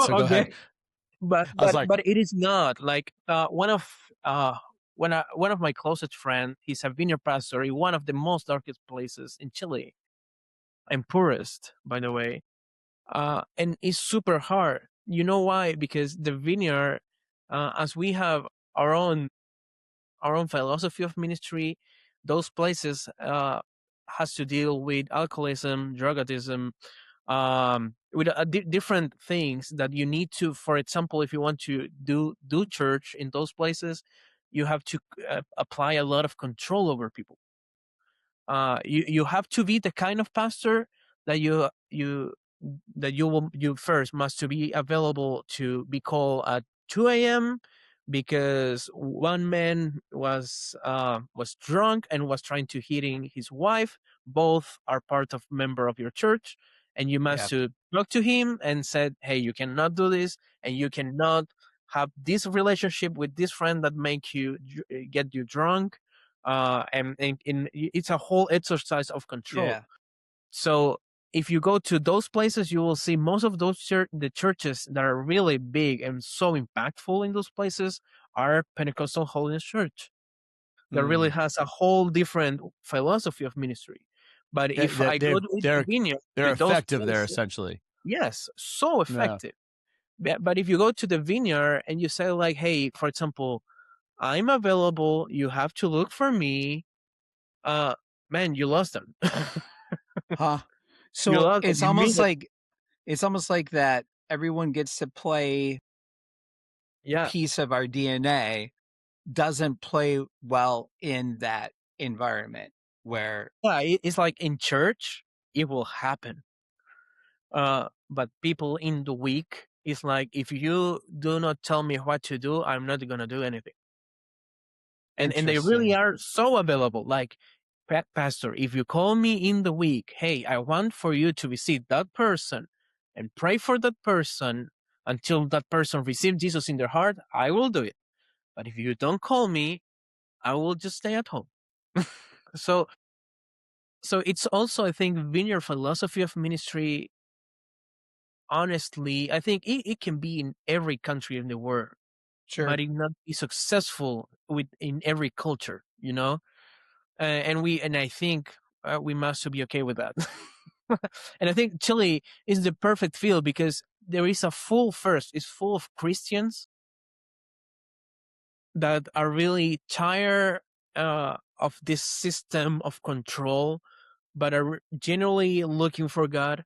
go ahead. But it is not like, one of my closest friend, he's a vineyard pastor in one of the most darkest places in Chile, and poorest, by the way. And it's super hard. You know why? Because the vineyard, as we have our own philosophy of ministry, those places has to deal with alcoholism, drug addiction, with different things that you need to. For example, if you want to do church in those places, you have to apply a lot of control over people. You have to be the kind of pastor that you first must to be available to be called at 2 a.m. because one man was drunk and was trying to hitting his wife. Both are part of member of your church, and you must to talk to him and said, hey, you cannot do this, and you cannot have this relationship with this friend that make you get you drunk. And it's a whole exercise of control. Yeah. So if you go to those places, you will see most of those the churches that are really big and so impactful in those places are Pentecostal Holiness Church. That really has a whole different philosophy of ministry. But if I go to the Vineyard, they're effective there, essentially. Yes, so effective. Yeah. But if you go to the Vineyard and you say like, hey, for example, I'm available, you have to look for me. man, you lost them. Huh. You So lost them. it's You almost made like that everyone gets to play yeah. piece of our DNA doesn't play well in that environment where Yeah, it's like in church, it will happen. But people in the week, it's like, if you do not tell me what to do, I'm not going to do anything. And they really interesting. are so available. Like, Pastor, if you call me in the week, hey, I want for you to visit that person and pray for that person until that person receives Jesus in their heart, I will do it. But if you don't call me, I will just stay at home. So it's also, I think, Vineyard philosophy of ministry. Honestly, I think it can be in every country in the world, Sure. but it not be successful in every culture, you know. And I think we must be okay with that. And I think Chile is the perfect field because there is it's full of Christians that are really tired of this system of control, but are generally looking for God.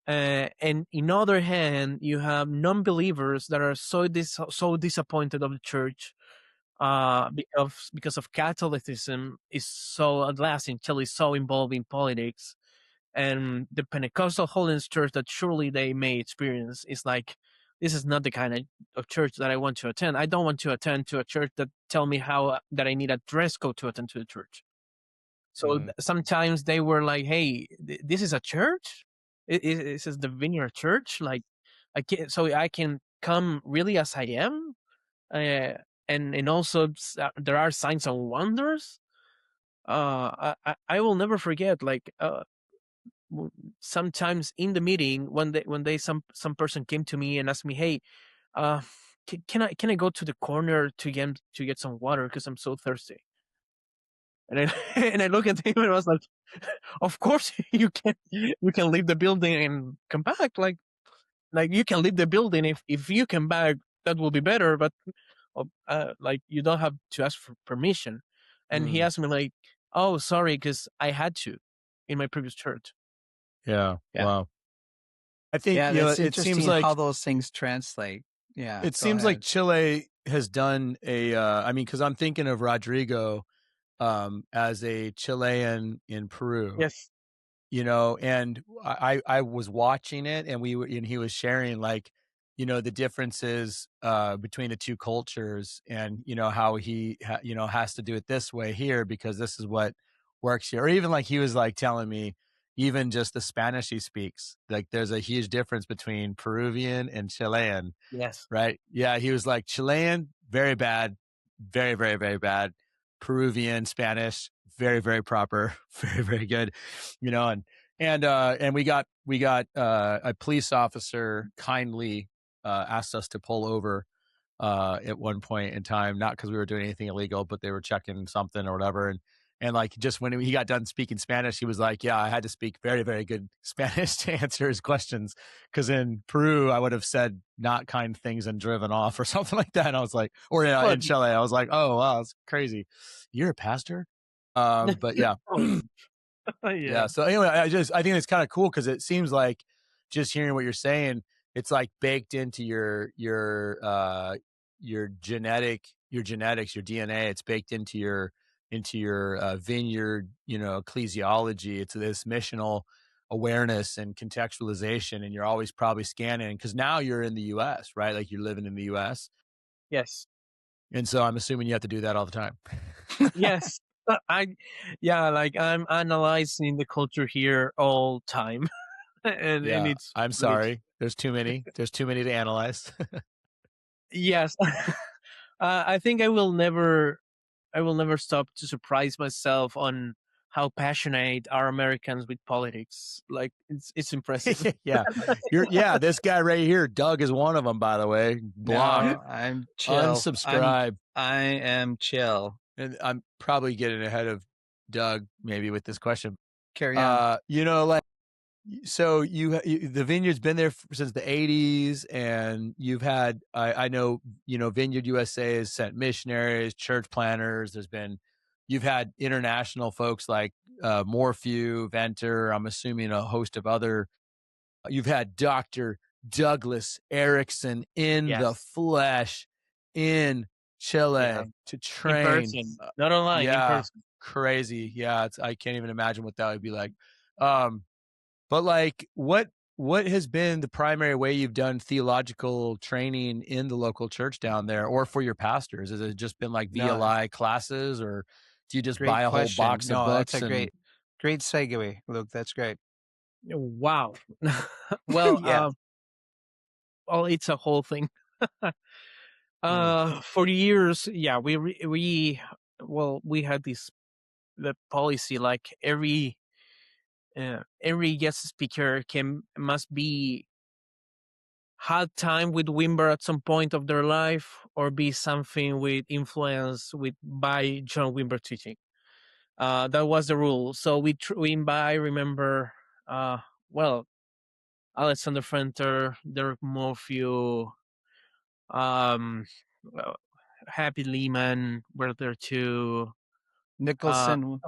And in other hand, you have non-believers that are so disappointed of the church because of Catholicism is so, at last in Chile, so involved in politics, and the Pentecostal Holiness Church that surely they may experience is like, this is not the kind of church that I want to attend. I don't want to attend to a church that tell me that I need a dress code to attend to the church. So sometimes they were like, hey, this is a church? This is the Vineyard Church? Like, so I can come really as I am? And also there are signs and wonders. I will never forget, like, sometimes in the meeting when some person came to me and asked me, hey, can I go to the corner to get some water because I'm so thirsty? And I and I look at him and I was like, of course you can leave the building and come back. Like you can leave the building if you come back, that will be better. But like, you don't have to ask for permission. And he asked me like, oh, sorry, because I had to in my previous church. Yeah. Wow. I think, that's it interesting seems like how those things translate. Yeah. it seems like Chile has done I mean, because I'm thinking of Rodrigo as a Chilean in Peru. Yes. And I was watching it, and he was sharing, like, the differences between the two cultures, and how he has to do it this way here because this is what works here. Or even, like, he was like telling me, even just the Spanish he speaks, like, there's a huge difference between Peruvian and Chilean. Yes. Right? Yeah, he was like, Chilean, very bad, very, very, very bad. Peruvian, Spanish, very, very proper, very, very good. And we got a police officer kindly asked us to pull over at one point in time, not because we were doing anything illegal, but they were checking something or whatever. And like, just when he got done speaking Spanish, he was like, yeah, I had to speak very, very good Spanish to answer his questions. Because in Peru, I would have said not kind things and driven off or something like that. And I was like, or in Chile, I was like, oh, wow, that's crazy. You're a pastor? But yeah. Yeah. So anyway, I think it's kind of cool because it seems like, just hearing what you're saying, it's like baked into your genetics, your DNA. It's baked into your vineyard, ecclesiology. It's this missional awareness and contextualization, and you're always probably scanning because now you're in the U.S., right? Like, you're living in the U.S. Yes. And so I'm assuming you have to do that all the time. Yes. I'm analyzing the culture here all time. and it's I'm sorry. There's too many to analyze. Yes. I think I will never stop to surprise myself on how passionate are Americans with politics. Like, it's impressive. Yeah. This guy right here, Doug, is one of them, by the way. Block. No, I'm chill. Unsubscribe. I am chill. And I'm probably getting ahead of Doug maybe with this question. Carry on. So the Vineyard's been there since the 80s, and you've had, I know, Vineyard USA has sent missionaries, church planners. You've had international folks like Morphew, Venter, I'm assuming a host of other. You've had Dr. Douglas Erickson in the flesh in Chile to train. In person, not online, in person. Crazy. Yeah, I can't even imagine what that would be like. But like, what has been the primary way you've done theological training in the local church down there, or for your pastors? Has it just been like VLI classes, or do you just buy a whole box of books? That's a great segue, Luke. That's great. Wow. Well, well, it's a whole thing. For years, we had the policy, like every guest speaker must be had time with Wimber at some point of their life, or be something with influence by John Wimber teaching. That was the rule. So we remember, Alexander Frenter, Derek Morphew, Happy Lehman were there too. Nicholson,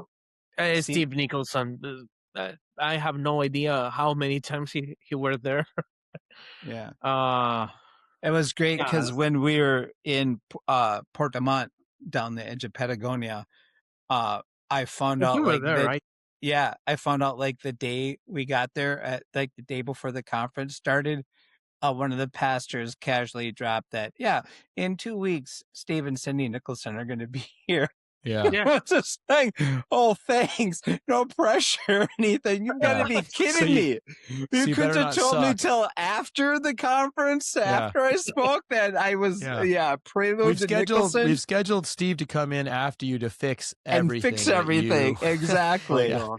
Steve Nicholson. I have no idea how many times he were there. Yeah. It was great because when we were in Portamont down the edge of Patagonia, I found out like there, right? Yeah, I found out like the day we got there, at like the day before the conference started, one of the pastors casually dropped that, in 2 weeks, Steve and Cindy Nicholson are going to be here. Yeah. I was just saying, oh, thanks. No pressure or anything. You've got to be kidding me. You couldn't have told me till after the conference, after I spoke, that I was, prelude to Nicholson. We've scheduled Steve to come in after you to fix everything. Exactly. I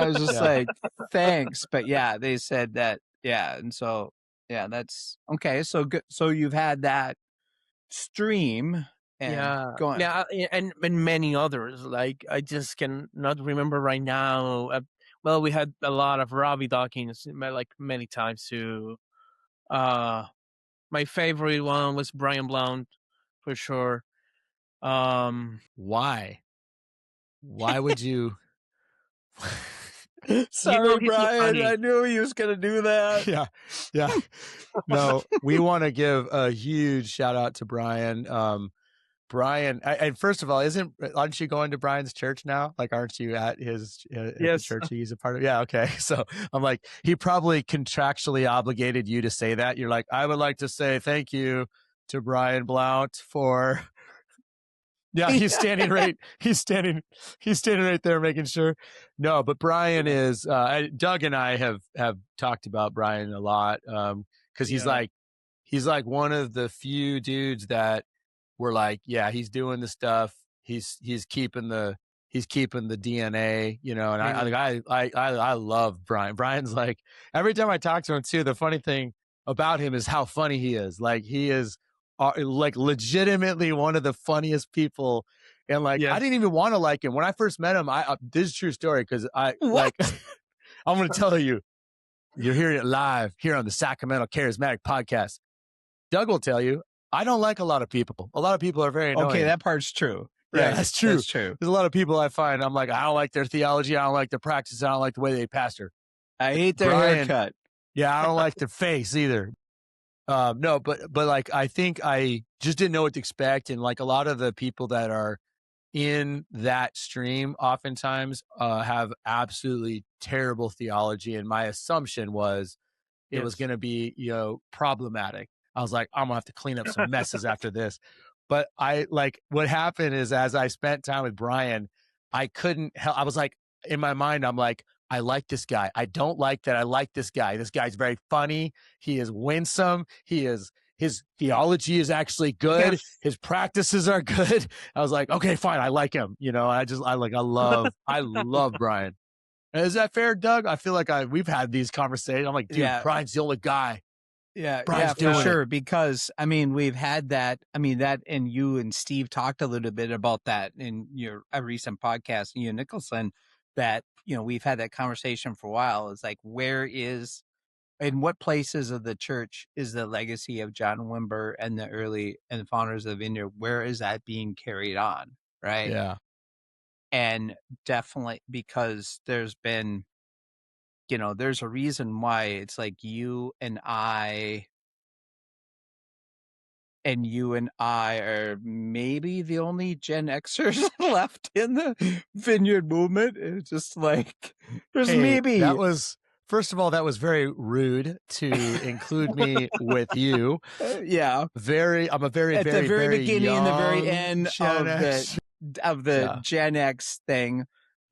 was just like, thanks. But they said that, and so, that's okay. So good. So you've had that stream. And many others. Like, I just cannot remember right now. We had a lot of Robbie Dawkins, like many times too. My favorite one was Brian Blount, for sure. Why would you? Sorry, Brian. I knew he was going to do that. Yeah. No, we want to give a huge shout out to Brian. Brian, and first of all, aren't you going to Brian's church now? Like, aren't you at his the church he's a part of? Yeah, okay. So I'm like, he probably contractually obligated you to say that. You're like, I would like to say thank you to Brian Blount for. Yeah, he's standing right. He's standing right there, making sure. No, but Brian is. Doug and I have talked about Brian a lot because he's like one of the few dudes that. We're like, he's doing the stuff. He's keeping the DNA, and I love Brian. Brian's like, every time I talk to him too, the funny thing about him is how funny he is. Like, he is like legitimately one of the funniest people. And like, I didn't even want to like him when I first met him. This is a true story because I'm going to tell you, you're hearing it live here on the Sacramental Charismatic podcast. Doug will tell you, I don't like a lot of people. A lot of people are very annoying. Okay, that part's true. Right. Yeah, that's true. That's true. There's a lot of people I find, I'm like, I don't like their theology. I don't like their practice. I don't like the way they pastor. I hate their haircut. Yeah, I don't like their face either. No, but like, I think I just didn't know what to expect. And like, a lot of the people that are in that stream oftentimes have absolutely terrible theology. And my assumption was it was going to be, problematic. I was like, I'm going to have to clean up some messes after this. But what happened is, as I spent time with Brian, I couldn't help. I was like, in my mind, I'm like, I like this guy. I don't like that. I like this guy. This guy's very funny. He is winsome. His theology is actually good. Yes. His practices are good. I was like, okay, fine. I like him. I love Brian. Is that fair, Doug? I feel like we've had these conversations. I'm like, dude, Brian's the only guy. Yeah, for sure. Because we've had that. That, and you and Steve talked a little bit about that in a recent podcast, you and Nicholson, that, we've had that conversation for a while. It's like, in what places of the church is the legacy of John Wimber and the founders of Vineyard? Where is that being carried on? Right. Yeah. And definitely because there's been, there's a reason why it's like you and I are maybe the only Gen Xers left in the Vineyard Movement. It's just like, there's maybe. First of all, that was very rude to include me with you. Yeah. I'm a very, At the very, very beginning and the very young end Gen X. of the Yeah. Gen X thing.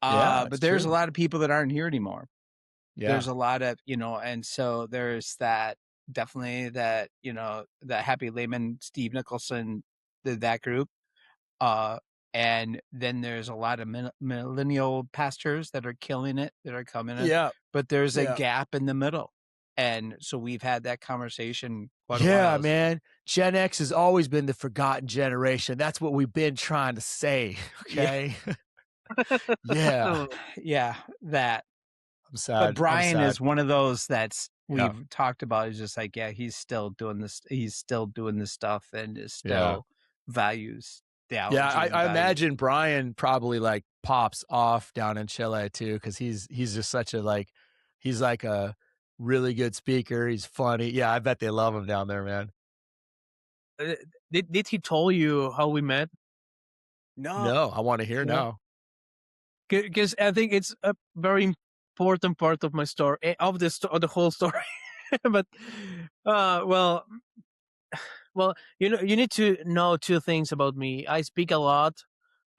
Yeah, But it's there's true. a lot of people that aren't here anymore. Yeah. There's a lot of, and so there's that, definitely that, that Happy Layman, Steve Nicholson, that group. And then there's a lot of millennial pastors that are killing it, that are coming in. Yeah. But there's a gap in the middle. And so we've had that conversation quite a while. Yeah, man. Gen X has always been the forgotten generation. That's what we've been trying to say. Okay. Yeah. Yeah, that. I'm sad. But Brian is one of those that's we've talked about. Is just like, he's still doing this. He's still doing this stuff and is still values theology. Yeah, I imagine Brian probably like pops off down in Chile too, because he's just such a he's like a really good speaker. He's funny. Yeah, I bet they love him down there, man. Did he tell you how we met? No, I want to hear now. Because I think it's a very important part of my story, of the whole story. But well, you need to know two things about me. I speak a lot,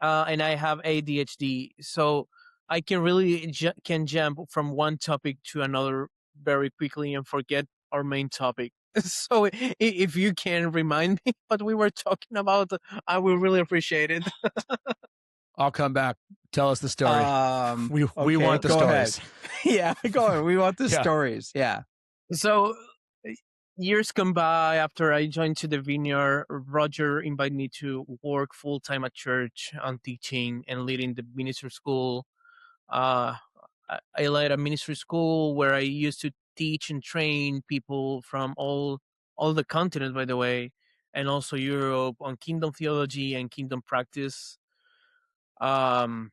and I have ADHD, so I can really can jump from one topic to another very quickly and forget our main topic. So if you can remind me what we were talking about, I will really appreciate it. I'll come back. Tell us the story. We want the stories. Yeah, go on. We want the stories. Yeah. So years come by after I joined to the Vineyard. Roger invited me to work full time at church on teaching and leading the ministry school. I led a ministry school where I used to teach and train people from all the continent, by the way, and also Europe on kingdom theology and kingdom practice. And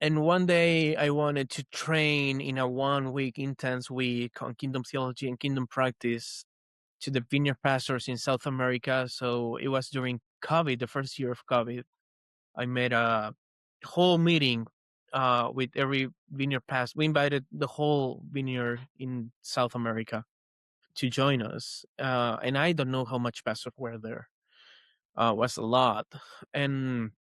one day I wanted to train in a 1 week intense week on kingdom theology and kingdom practice to the vineyard pastors in South America. So it was during COVID, the first year of COVID. I made a whole meeting with every vineyard pastor. We invited the whole vineyard in South America to join us. And I don't know how much pastors were there. It was a lot. And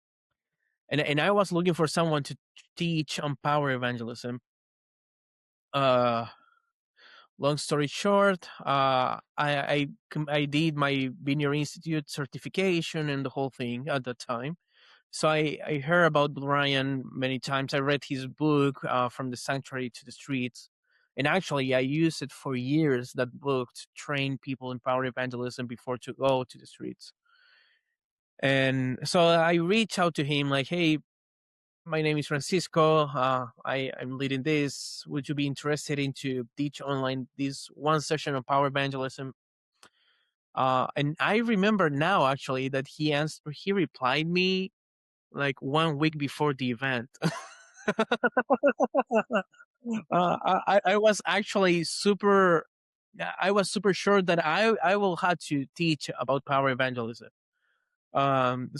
I was looking for someone to teach on power evangelism. Long story short, I did my Vineyard Institute certification and the whole thing at that time. So I heard about Brian many times. I read his book, From the Sanctuary to the Streets. And actually, I used it for years, that book, to train people in power evangelism before to go to the streets. And so I reached out to him like, hey, my name is Francisco. I'm leading this. Would you be interested in to teach online this one session of power evangelism? And I remember now actually that he replied me like 1 week before the event. I was actually super sure that I will have to teach about power evangelism. So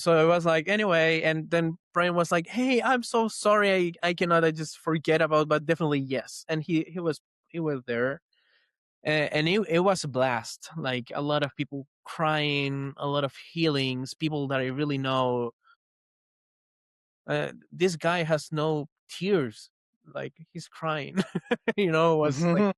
I was like, anyway, and then Brian was like, hey, I'm so sorry, I cannot, I just forget about, but definitely yes. And he was there, and it was a blast. Like a lot of people crying, a lot of healings, people that I really know. This guy has no tears, like he's crying. Was like,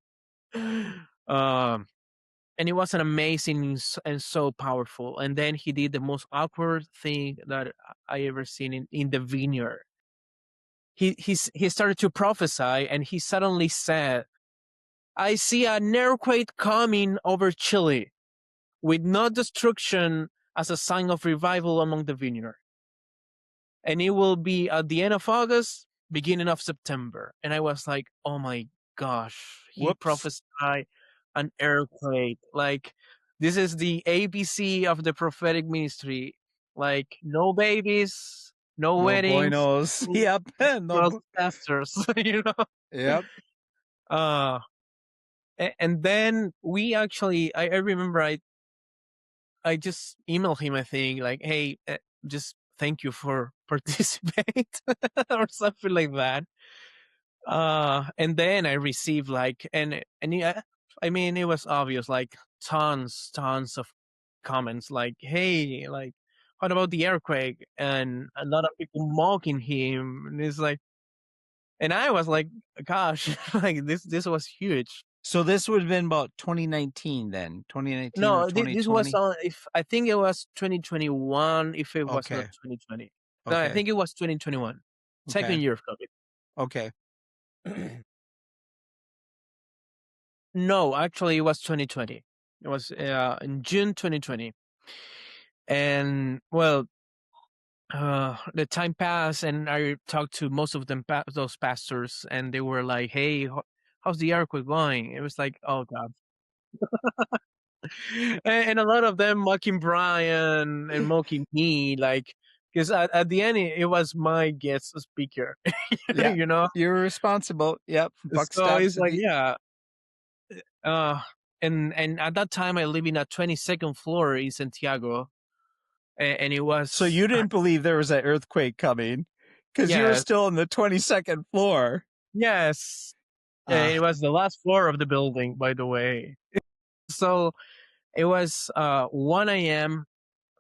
and it was an amazing and so powerful. And then he did the most awkward thing that I ever seen in the vineyard. He started to prophesy, and he suddenly said, I see an earthquake coming over Chile with no destruction as a sign of revival among the vineyard. And it will be at the end of August, beginning of September. And I was like, oh my gosh, he prophesied an earthquake. Like, this is the ABC of the prophetic ministry. Like, no babies, no weddings, buenos. Yep. no pastors, Yep. And then we actually, I remember I just emailed him, I think, like, hey, just thank you for participate or something like that. And then I received yeah, I mean, it was obvious, like tons of comments, like, hey, like, what about the earthquake? And a lot of people mocking him. And it's like, and I was like, gosh, like this was huge. So this would have been about 2019 then, 2019 or No, 2020? this was if I think it was 2021, if it was not Okay. 2020. No, I Okay. think it was 2021. Second Okay. year of COVID. Okay. No, actually, it was 2020. It was in June 2020. And well, the time passed, and I talked to most of them, those pastors, and they were like, "Hey, how's the earthquake going?" It was like, "Oh God." And a lot of them mocking Brian and mocking me, like, because at the end it was my guest speaker, Yeah. you know. You're responsible. Yep. Buck So stops it's at like, the... yeah, uh, and at that time I live in a 22nd floor in Santiago, and it was So you didn't believe there was an earthquake coming because you were yes, still on the 22nd floor. yes, it was the last floor of the building, by the way. So it was 1 a.m.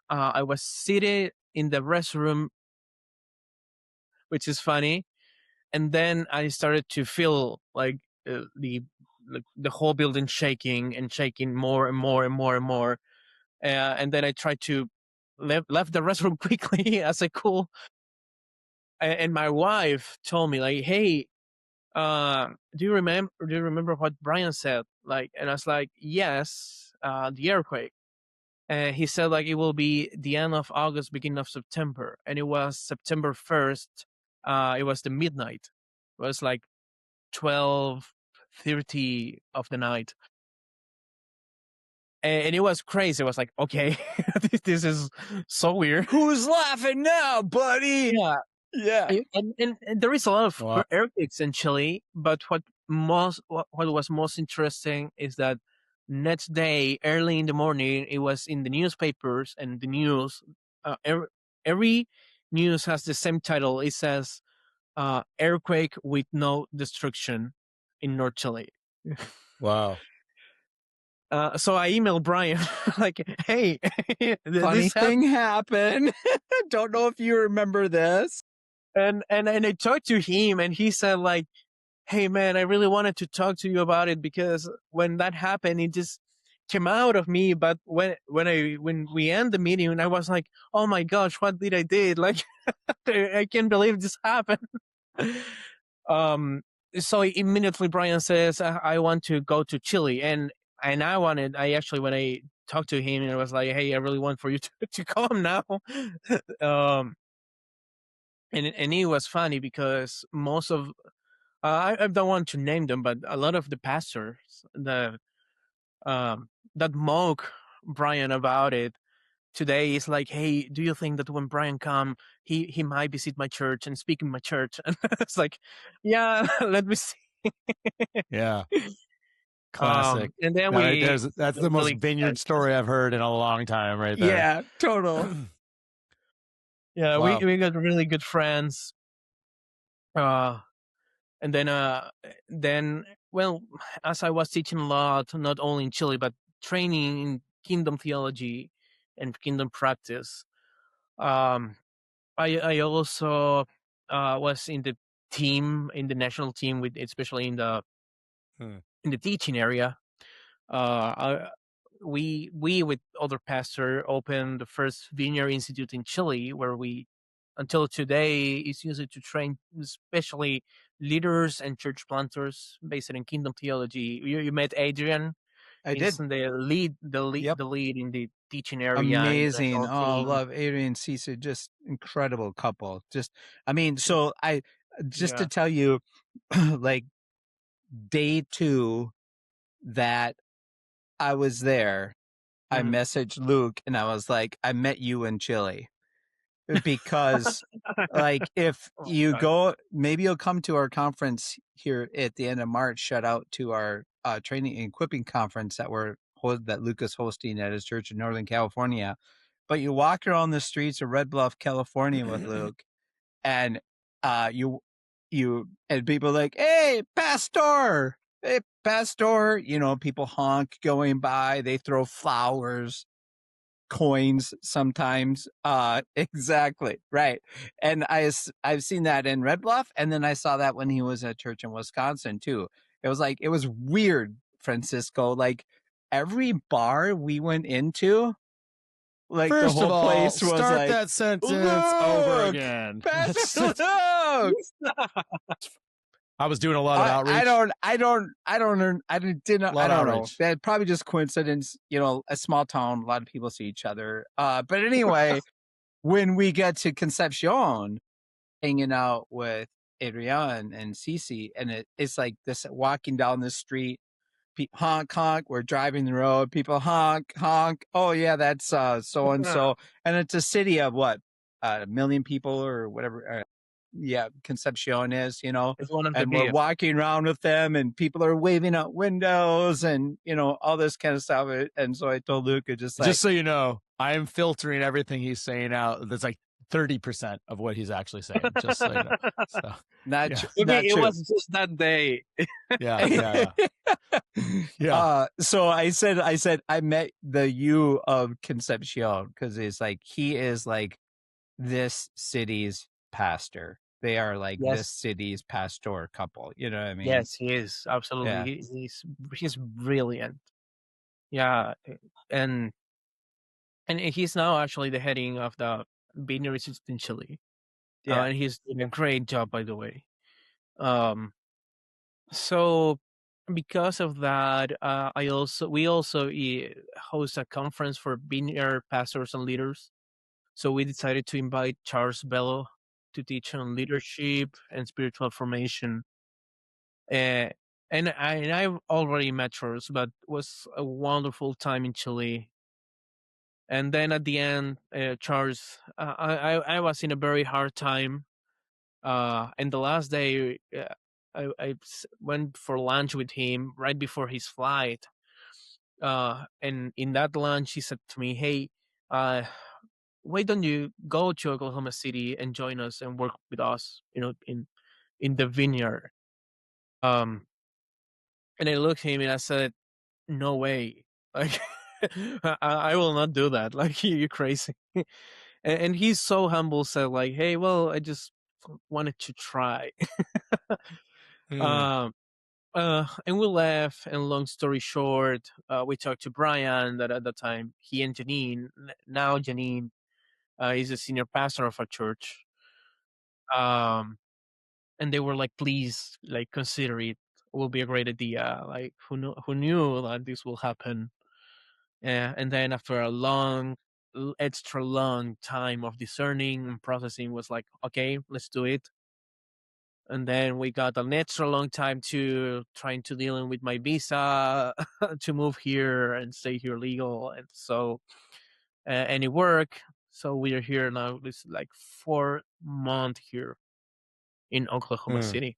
I was seated in the restroom, which is funny. And then I started to feel like the whole building shaking and shaking more and more and more and more. And then I tried to left the restroom quickly as I could. And my wife told me, like, "Hey, do you remember what Brian said?" Like, and I was like, "Yes, the earthquake." And he said, like, it will be the end of August, beginning of September, and it was September 1st. It was the midnight. It was like 12:30 of the night, and it was crazy. It was like, okay, this is so weird. Who's laughing now, buddy? Yeah, Yeah. and there is a lot of earthquakes in Chile, but what was most interesting is that next day, early in the morning, it was in the newspapers and the news. Every news has the same title. It says, "Earthquake with no destruction in North Chile." Wow. So I emailed Brian, like, "Hey, Funny this thing happened. Don't know if you remember this. And I talked to him, and he said, like, "Hey man, I really wanted to talk to you about it because when that happened, it just came out of me. But when we end the meeting, I was like, oh my gosh, what did I did? Like, I can't believe this happened." So immediately Brian says, I want to go to Chile, and I actually, when I talked to him, I was like, hey, I really want for you to come now. And it was funny because most of I don't want to name them, but a lot of the pastors that mock Brian about it today is like, hey, do you think that when Brian come, he might visit my church and speak in my church? And it's like, yeah, let me see. Yeah. Classic. And then that's the most vineyard story I've heard in a long time, right there. Yeah, total. Yeah, wow. we got really good friends. And then, well, as I was teaching a lot, not only in Chile, but training in kingdom theology and kingdom practice, I also was in the team, in the national team, with especially in the teaching area. We with other pastor opened the first Vineyard Institute in Chile, where we until today is used to train especially leaders and church planters based in kingdom theology. You met Adrian. I He's did. the lead Yep. the lead in the teaching area. Amazing. Oh, love Adrian Cisa. Just incredible couple. Just, I mean, so to tell you, like, day 2 that I was there, I messaged Luke and I was like, I met you in Chile. because like if you go, maybe you'll come to our conference here at the end of March. Shout out to our training and equipping conference that Luca's hosting at his church in Northern California. But you walk around the streets of Red Bluff, California with Luke, and and people are like, hey, pastor, people honk going by, they throw flowers, coins sometimes. Exactly. Right. And I've seen that in Red Bluff. And then I saw that when he was at church in Wisconsin too. It was weird, Francisco. Like every bar we went into, like First the whole of all, place was start like, that sentence over again. I was doing a lot of outreach. I don't know. That probably just coincidence, a small town, a lot of people see each other. But anyway, when we get to Concepcion, hanging out with Adrian and Cece, and it's like this, walking down the street, honk, honk, we're driving the road, people honk, honk. Oh yeah, that's so-and-so. And it's a city of what? 1 million people or whatever. Concepcion is, It's one of the and we're walking around with them, and people are waving out windows, and all this kind of stuff. And so I told Luca, just so you know, I am filtering everything he's saying out. That's like 30% of what he's actually saying. Just so you know. So, it was just that day. Yeah. So I said I met the you of Concepcion, because it's like he is like this city's pastor. They are like this city's pastor couple. You know what I mean? Yes, he is. Absolutely. Yeah. He's brilliant. Yeah. And he's now actually the heading of the Vineyard Institute in Chile. Yeah. And he's doing a great job, by the way. So because of that, we also host a conference for vineyard pastors and leaders. So we decided to invite Charles Bello to teach on leadership and spiritual formation. And I've already met Charles, but it was a wonderful time in Chile. And then at the end, Charles, I was in a very hard time. And the last day, I went for lunch with him right before his flight. And in that lunch, he said to me, hey, why don't you go to Oklahoma City and join us and work with us, in the vineyard? And I looked at him and I said, no way. Like, I will not do that. Like, you're crazy. And he's so humble, said like, hey, well, I just wanted to try. And we left, and long story short, we talked to Brian, that at the time, he and Janine, now Janine, is a senior pastor of a church. And they were like, please, like, consider it. It will be a great idea. Like, who knew that this will happen? And then after a extra long time of discerning and processing, was like, okay, let's do it. And then we got an extra long time to trying to dealing with my visa to move here and stay here legal. And so, and it worked. So we are here now. It's like 4 months here in Oklahoma City.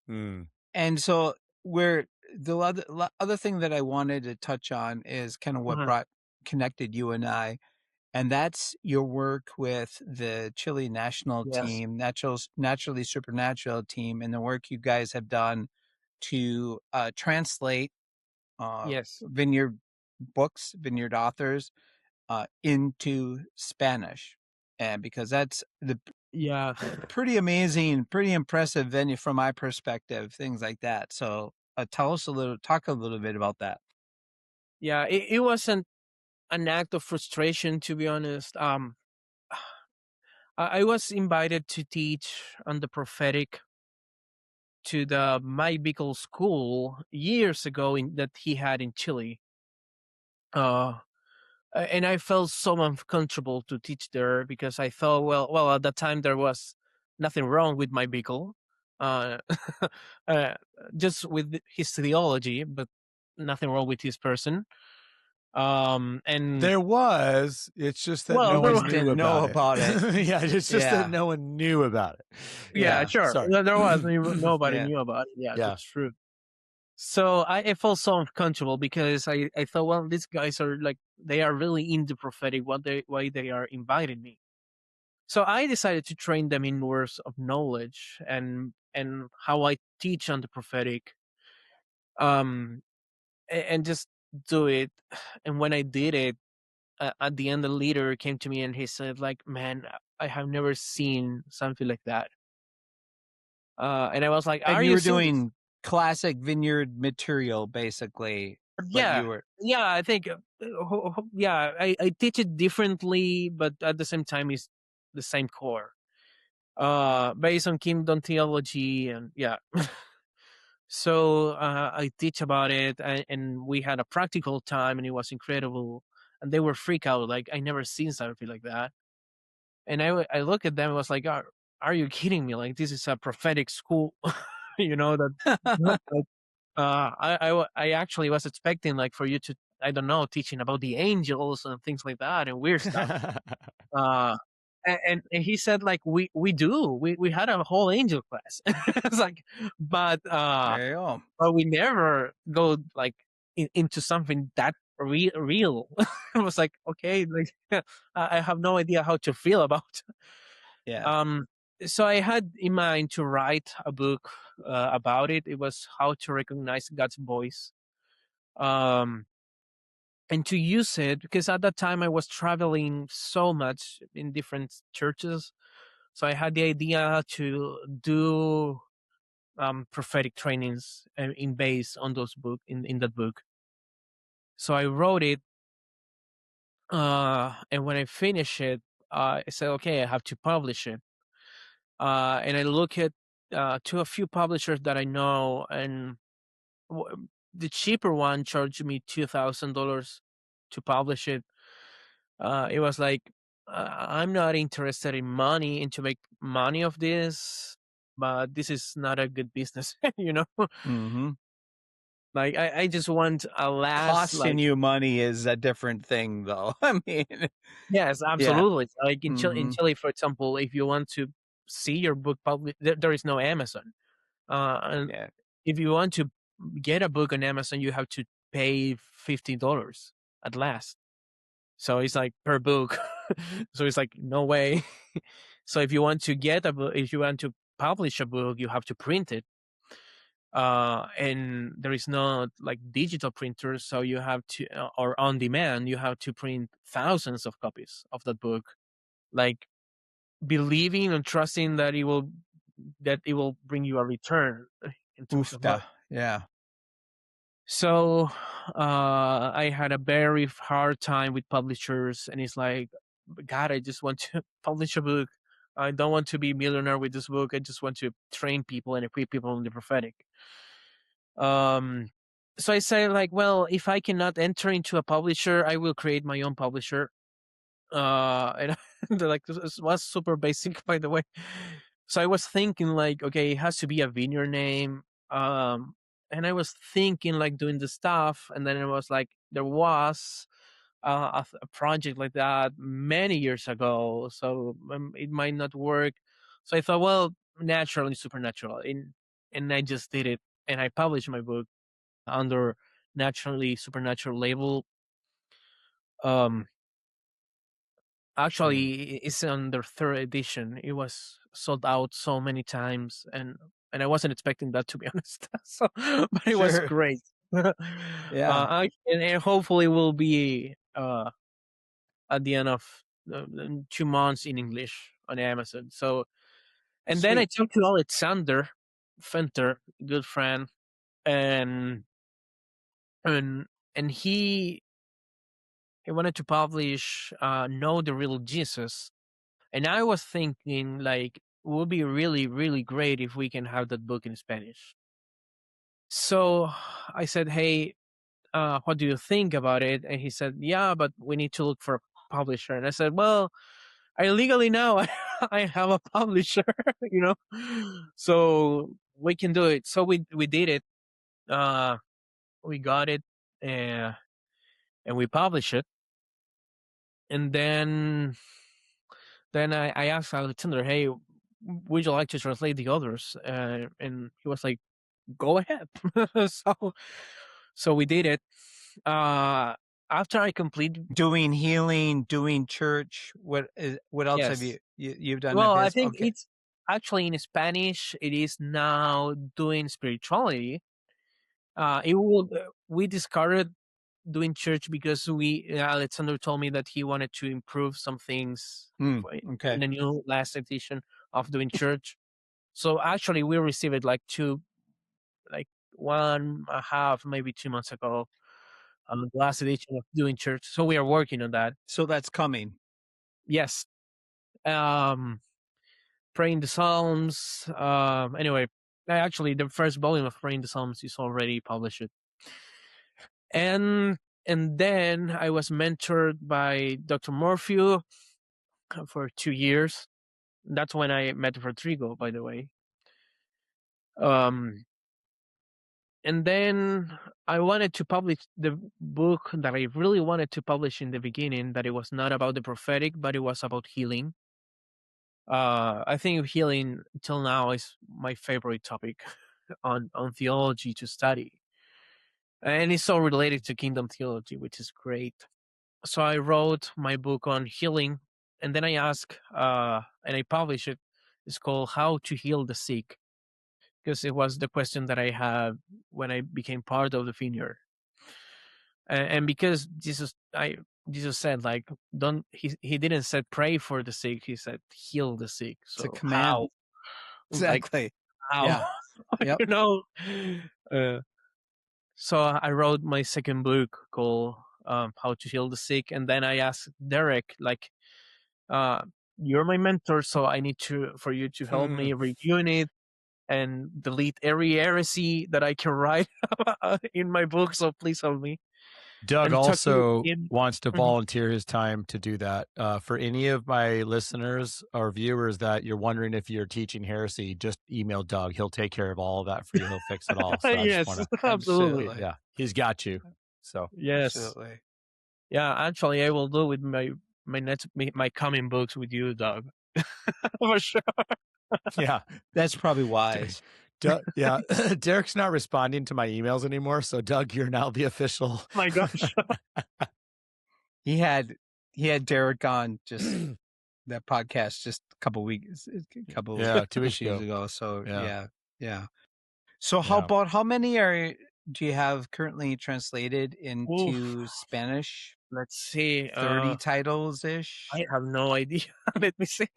And so the other thing that I wanted to touch on is kind of what connected you and I, and that's your work with the Chile national team, naturally supernatural team, and the work you guys have done to translate vineyard books, vineyard authors into Spanish. And because that's pretty amazing, pretty impressive venue from my perspective, things like that. So talk a little bit about that. Yeah, it wasn't an act of frustration, to be honest. I was invited to teach on the prophetic to the My Bickle school years ago that he had in Chile. And I felt so uncomfortable to teach there, because I thought, well, at that time there was nothing wrong with my Bickle, just with his theology, but nothing wrong with his person. And there was, it's just that well, no there one was, knew know about it. it. Yeah, it's just that no one knew about it. yeah, sure. Sorry. There was nobody Yeah. knew about it. Yeah, Yeah. that's true. So I felt so uncomfortable because I thought, well, these guys are like, they are really into prophetic. Why they are inviting me? So I decided to train them in words of knowledge and how I teach on the prophetic, and just do it. And when I did it, at the end, the leader came to me and he said, like, "Man, I have never seen something like that." And I was like, And "Are you you were serious?" doing classic vineyard material, basically. But Yeah, you were yeah. I think, yeah. I teach it differently, but at the same time, it's the same core, based on kingdom theology, and yeah. So I teach about it, and we had a practical time, and it was incredible. And they were freaked out, like, I never seen something like that. And I look at them and was like, are you kidding me? Like, this is a prophetic school, that like, I actually was expecting, like, for you to, I don't know, teaching about the angels and things like that and weird stuff. Uh, and he said, like, we had a whole angel class. It's like, but there you go. but we never go like into something that real. I was like, okay, like, I have no idea how to feel about. Yeah. So I had in mind to write a book about it. It was how to recognize God's voice, and to use it, because at that time I was traveling so much in different churches. So I had the idea to do prophetic trainings in base on those book in that book. So I wrote it, and when I finished it, I said, okay, I have to publish it. And I look at to a few publishers that I know, and the cheaper one charged me $2,000 to publish it. It was like, I'm not interested in money and to make money of this, but this is not a good business, Mm-hmm. Like, I just want a last, Costing like, you money is a different thing, though. I mean, yes, yeah. absolutely. Like in Mm-hmm. Chile, for example, if you want to see your book published, there is no Amazon. And Yeah. if you want to get a book on Amazon, you have to pay $50 at last. So it's like per book. So it's like, no way. So if you want to get a book, if you want to publish a book, you have to print it. And there is no like digital printers, so you have to, or on demand, you have to print thousands of copies of that book, like, believing and trusting that it will bring you a return in terms of money. Yeah. So I had a very hard time with publishers, and it's like, God, I just want to publish a book. I don't want to be a millionaire with this book. I just want to train people and equip people in the prophetic. So I say, like, well, if I cannot enter into a publisher, I will create my own publisher. And they're like, this was super basic, by the way. So I was thinking, like, okay, it has to be a vineyard name. And I was thinking, like, doing the stuff, and then it was like, there was a project like that many years ago, so it might not work. So I thought, well, natural and supernatural, and I just did it, and I published my book under naturally supernatural label. Actually, it's on their third edition. It was sold out so many times, and I wasn't expecting that, to be honest. So, but it was great. Yeah. And hopefully will be at the end of 2 months in English on Amazon. So, and then I talked to Alexander Fenter, good friend, and he wanted to publish Know the Real Jesus. And I was thinking, like, it would be really, really great if we can have that book in Spanish. So I said, hey, what do you think about it? And he said, yeah, but we need to look for a publisher. And I said, well, I legally now I have a publisher, so we can do it. So we did it. We got it. and we published it. And then I asked Alexander, "Hey, would you like to translate the others?" And he was like, "Go ahead." so we did it. After I complete doing healing, doing church, what else have you've done? Well, of his? I think it's actually in Spanish. It is now doing spirituality. We discarded doing church because Alexander told me that he wanted to improve some things in the new last edition of doing church. So actually, we received it like 1.5, maybe 2 months ago, the last edition of doing church. So we are working on that. So that's coming. Yes. Praying the Psalms. Anyway, actually, the first volume of Praying the Psalms is already published. And then I was mentored by Dr. Morphew for 2 years. That's when I met Rodrigo, by the way. And then I wanted to publish the book that I really wanted to publish in the beginning, that it was not about the prophetic, but it was about healing. I think healing till now is my favorite topic on theology to study. And it's so related to kingdom theology, which is great. So I wrote my book on healing, and then I asked, and I published it. It's called How to Heal the Sick, because it was the question that I had when I became part of the Vineyard. And because Jesus said, like, he didn't say pray for the sick, he said heal the sick. So it's a command. How? Exactly. Like, how? Yeah. Yep. So I wrote my second book called How to Heal the Sick, and then I asked Derek, like, you're my mentor, so I need for you to help me reviewing it and delete every heresy that I can write in my book. So please help me. Doug also wants to volunteer his time to do that. For any of my listeners or viewers that you're wondering if you're teaching heresy, just email Doug. He'll take care of all of that for you. He'll fix it all. So yes, absolutely. Yeah, he's got you. So yes, absolutely. Yeah, actually, I will do with my coming books with you, Doug. For sure. Yeah, that's probably wise. Doug, yeah, Derek's not responding to my emails anymore, so Doug, you're now the official. Oh my gosh. he had Derek on just that podcast just a couple weeks 2 weeks ago. So yeah. So how many do you have currently translated into Spanish? Let's see, 30 titles ish. I have no idea. Let me see.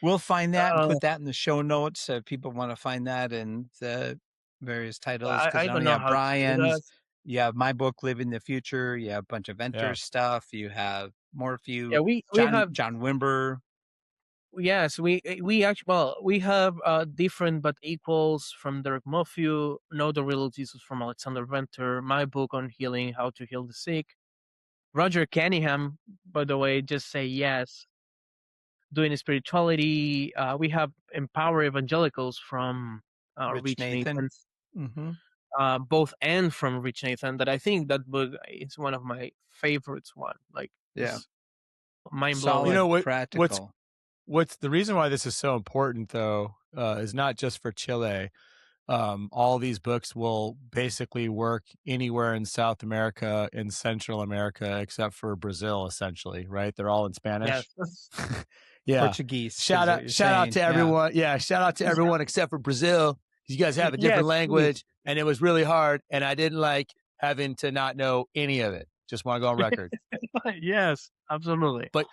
We'll find that and put that in the show notes if people want to find that and the various titles. I don't know how Brian's. You have my book, Live in the Future. You have a bunch of Venter stuff. You have Morphew. Yeah, we have John Wimber. Yes, we actually we have different but equals from Derek Morphew, Know the Real Jesus from Alexander Venter, my book on healing, How to Heal the Sick. Roger Cunningham, by the way, Just Say Yes. Doing spirituality. We have Empower Evangelicals from Rich Nathan. Both and from Rich Nathan. That I think that book is one of my favorites. Like, mind blowing. You know practical. What's the reason why this is so important, though, is not just for Chile. All these books will basically work anywhere in South America, in Central America, except for Brazil, essentially, right? They're all in Spanish. Yes. Yeah. Portuguese. Shout out to everyone. Yeah, shout out to everyone except for Brazil. You guys have a different language, and it was really hard, and I didn't like having to not know any of it. Just want to go on record. Yes, absolutely. But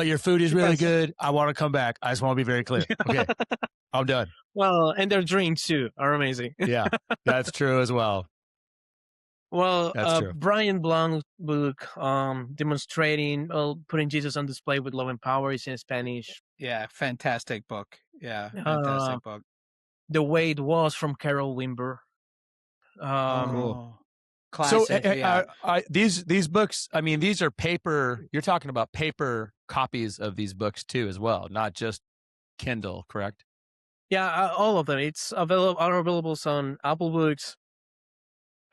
your food is really good. I want to come back. I just want to be very clear. Okay, I'm done. Well, and their drinks too are amazing. Yeah, that's true as well. Well, Brian Blount's book, demonstrating, putting Jesus on display with love and power, is in Spanish. Yeah, fantastic book. Yeah, fantastic book. The Way It Was from Carol Wimber. Cool. Classic, so these books, I mean, these are paper. You're talking about paper copies of these books too, as well, not just Kindle, correct? Yeah, all of them. It's available on Apple Books,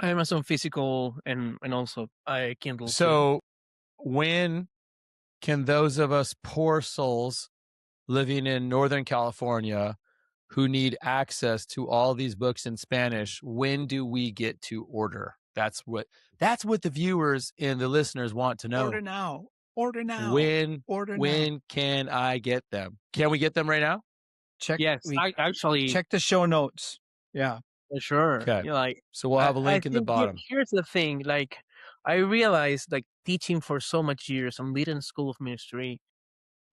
Amazon physical and also Kindle. So when can those of us poor souls living in Northern California who need access to all these books in Spanish, when do we get to order? That's what the viewers and the listeners want to know. Order now. Order now. When can I get them? Can we get them right now? Check. Yes, actually check the show notes. Yeah, sure. Okay. Like, so we'll have a link in the bottom. Here's the thing. Like, I realized, like, teaching for so much years and leading school of ministry,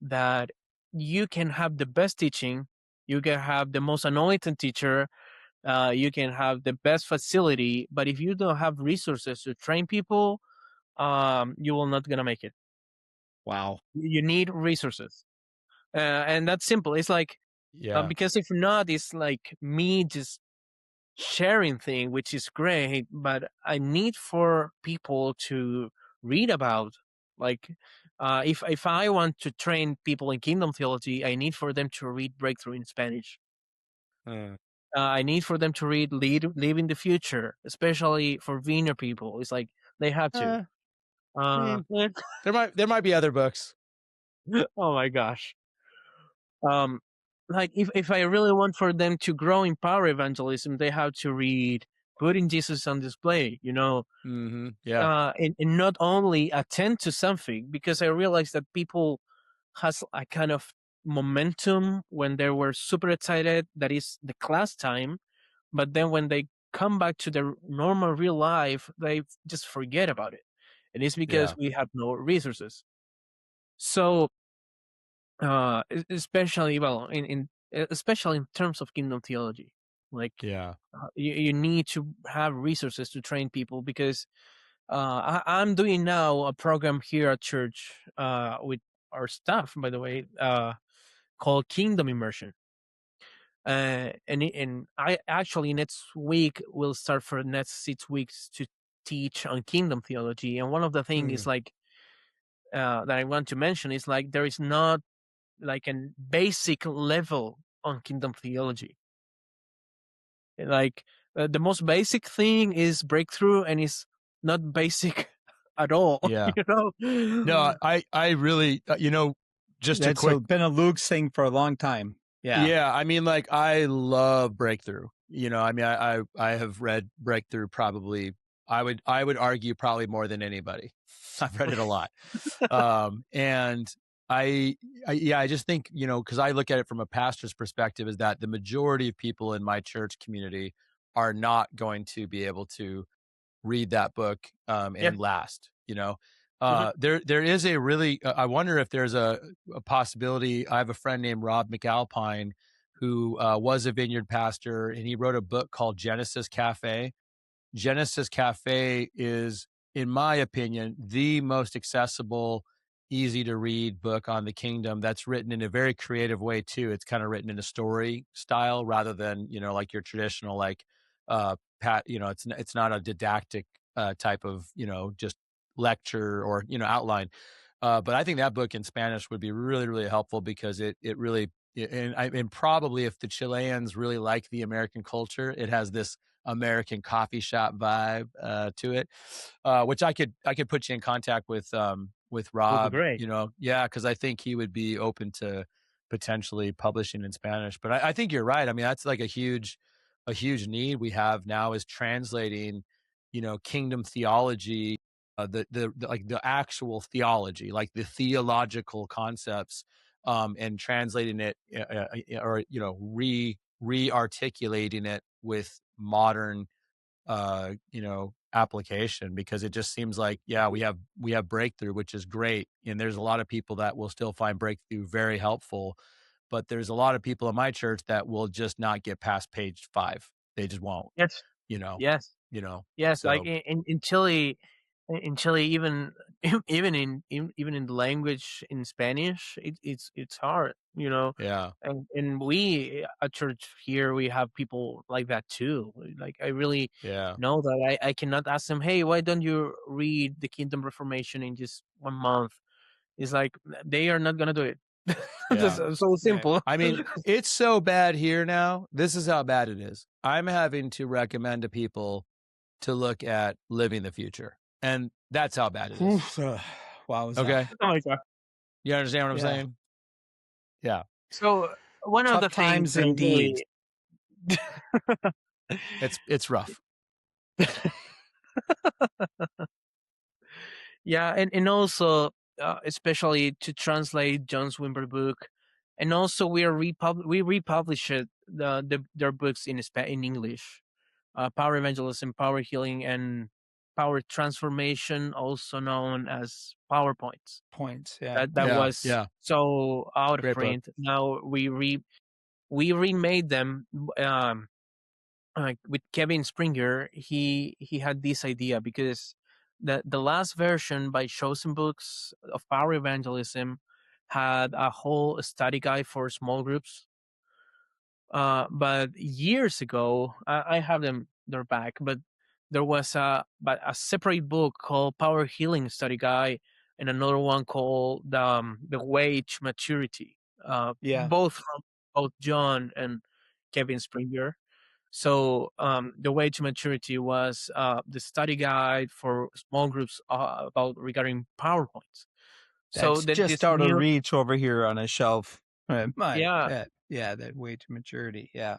that you can have the best teaching, you can have the most anointed teacher, you can have the best facility, but if you don't have resources to train people, you will not gonna make it. Wow. You need resources, and that's simple. It's like, because if not, it's like me just sharing thing, which is great, but I need for people to read about. Like, if I want to train people in kingdom theology, I need for them to read Breakthrough in Spanish. I need for them to read Live in the Future, especially for Vineyard people. It's like they have to. There might be other books. Oh my gosh. Like, if I really want for them to grow in power evangelism, they have to read Putting Jesus on Display, you know. Mm-hmm. Yeah. And not only attend to something, because I realized that people has a kind of momentum when they were super excited, that is the class time, but then when they come back to their normal real life, they just forget about it. And it's because we have no resources. So especially especially in terms of kingdom theology, like, you need to have resources to train people, because I'm doing now a program here at church with our staff, by the way, called Kingdom Immersion. And I actually next week will start for the next 6 weeks to teach on kingdom theology. And one of the things is like that I want to mention is like there is not like a basic level on kingdom theology. Like the most basic thing is breakthrough, and it's not basic at all. Yeah. You know? No, I really, just that's been a Luke's thing for a long time. Yeah. Yeah. I mean, like, I love Breakthrough. I mean, I have read Breakthrough probably, I would argue probably more than anybody. I've read it a lot. And I just think, because I look at it from a pastor's perspective, is that the majority of people in my church community are not going to be able to read that book and last. There is a really, I wonder if there's a possibility. I have a friend named Rob McAlpine who was a Vineyard pastor, and he wrote a book called Genesis Cafe. Genesis Cafe is, in my opinion, the most accessible, easy to read book on the kingdom, that's written in a very creative way too. It's kind of written in a story style rather than, like your traditional, like, it's not a didactic type of, just lecture or, outline. But I think that book in Spanish would be really, really helpful, because it really, and probably if the Chileans really like the American culture, it has this American coffee shop vibe to it, which I could put you in contact with Rob. Great. Because I think he would be open to potentially publishing in Spanish. But I think you're right. I mean, that's like a huge need we have now, is translating, kingdom theology, the actual theology, like the theological concepts, and translating it or re-articulating it with modern application, because it just seems like we have Breakthrough, which is great, and there's a lot of people that will still find Breakthrough very helpful, but there's a lot of people in my church that will just not get past page 5. They just won't. Yes. So. Like in Chile, even in the language in Spanish, it's hard, and we at church here, we have people like that too. Like, I really know that I cannot ask them, hey, why don't you read the Kingdom Reformation in just 1 month? It's like they are not gonna do it. Just so simple. I mean, it's so bad here now. This is how bad it is. I'm having to recommend to people to look at living the future. And that's how bad it is. Wow. Okay. Oh my God. You understand what I'm saying? Yeah. So one of Tough the things times indeed. It's rough. Yeah, and also especially to translate John Swinburne book, and also we republished their books in English, Power Evangelism, Power Healing, and Power Transformation, also known as PowerPoints. Yeah. That Yeah, was yeah. so out of Great book. print. Now we remade them. With Kevin Springer, he had this idea because the last version by Chosen Books of Power Evangelism had a whole study guide for small groups. But years ago, I have them. They're back, but there was a separate book called Power Healing Study Guide, and another one called The Way to Maturity. Both from both John and Kevin Springer. So The Way to Maturity was the study guide for small groups about regarding PowerPoints. So That's just out of reach over here on a shelf. Yeah. That Way to Maturity. Yeah.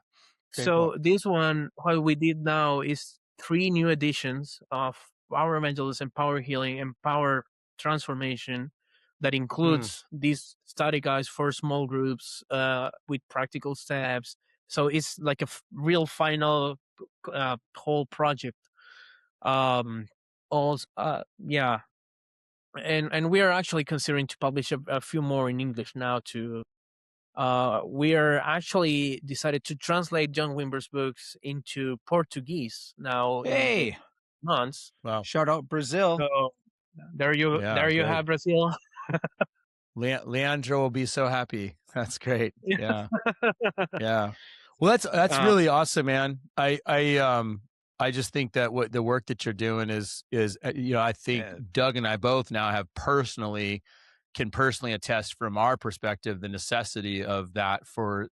Great So book. this one, what we did now is 3 new editions of Power Evangelism, Power Healing, and Power Transformation that includes these study guides for small groups with practical steps. So it's like a real final whole project. Also, yeah, and we are actually considering to publish a few more in English now too. We are actually decided to translate John Wimber's books into Portuguese now. Hey, in months. Wow! Shout out Brazil. So there you have Brazil. Leandro will be so happy. That's great. Yeah. Yeah. Well, that's really awesome, man. I just think that what the work that you're doing is I think Doug and I both now can personally attest from our perspective the necessity of that for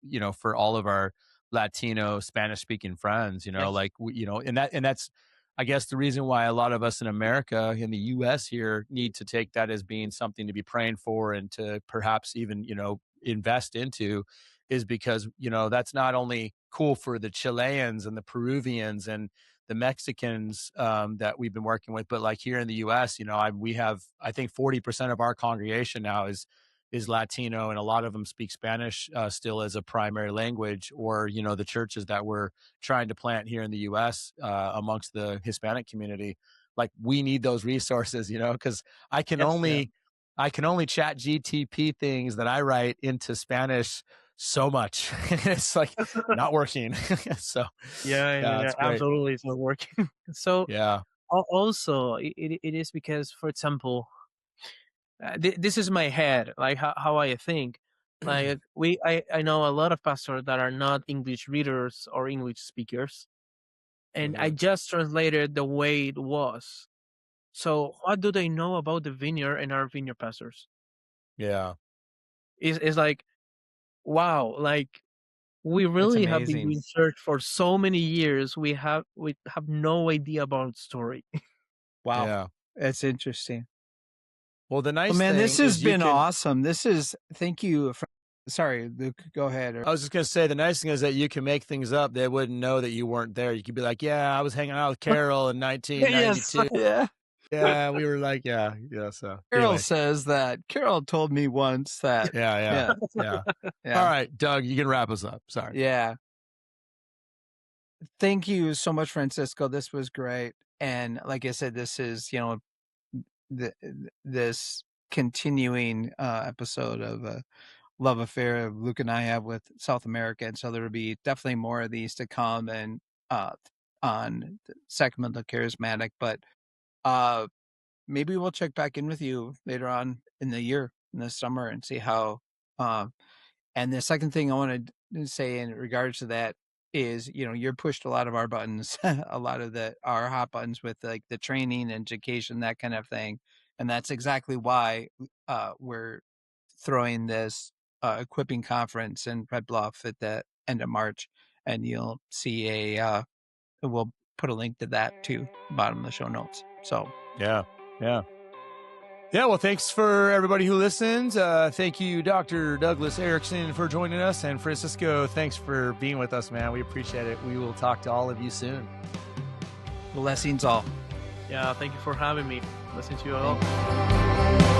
all of our Latino Spanish speaking friends, and that's I guess the reason why a lot of us in America, in the US here, need to take that as being something to be praying for and to perhaps even, invest into, is because, that's not only cool for the Chileans and the Peruvians and the Mexicans that we've been working with, but like here in the US, we have, I think 40% of our congregation now is Latino, and a lot of them speak Spanish still as a primary language, or, the churches that we're trying to plant here in the US amongst the Hispanic community. Like, we need those resources, because I can only chat GTP things that I write into Spanish so much. It's like not working. So yeah, absolutely, it's not working. So yeah. Also, it is because, for example, this is my head, like how I think. Like I know a lot of pastors that are not English readers or English speakers, and I just translated the way it was. So what do they know about the vineyard and our vineyard pastors? Yeah. It's like, wow, like we really have been doing church for so many years. We have no idea about story. Wow. Yeah. That's interesting. Well, the nice thing this has been awesome. Thank you. Sorry, Luke, go ahead. I was just going to say, the nice thing is that you can make things up. They wouldn't know that you weren't there. You could be like, yeah, I was hanging out with Carol in 1992. Yeah. Yeah, we were like, yeah. So Carol says that. Carol told me once that. Yeah. All right, Doug, you can wrap us up. Sorry. Yeah. Thank you so much, Francisco. This was great. And like I said, this is, this continuing episode of love affair Luke and I have with South America. And so there will be definitely more of these to come and on Sacramental Charismatic. But maybe we'll check back in with you later on in the year, in the summer, and see how. And the second thing I want to say in regards to that is, you're pushed a lot of our buttons, a lot of our hot buttons with like the training, education, that kind of thing. And that's exactly why we're throwing this equipping conference in Red Bluff at the end of March. And you'll see we'll put a link to that to the bottom of the show notes. So yeah. Well, thanks for everybody who listened. Thank you, Dr. Douglas Erickson, for joining us. And Francisco, thanks for being with us, man. We appreciate it. We will talk to all of you soon. Blessings all. Yeah, thank you for having me. Listen to you all.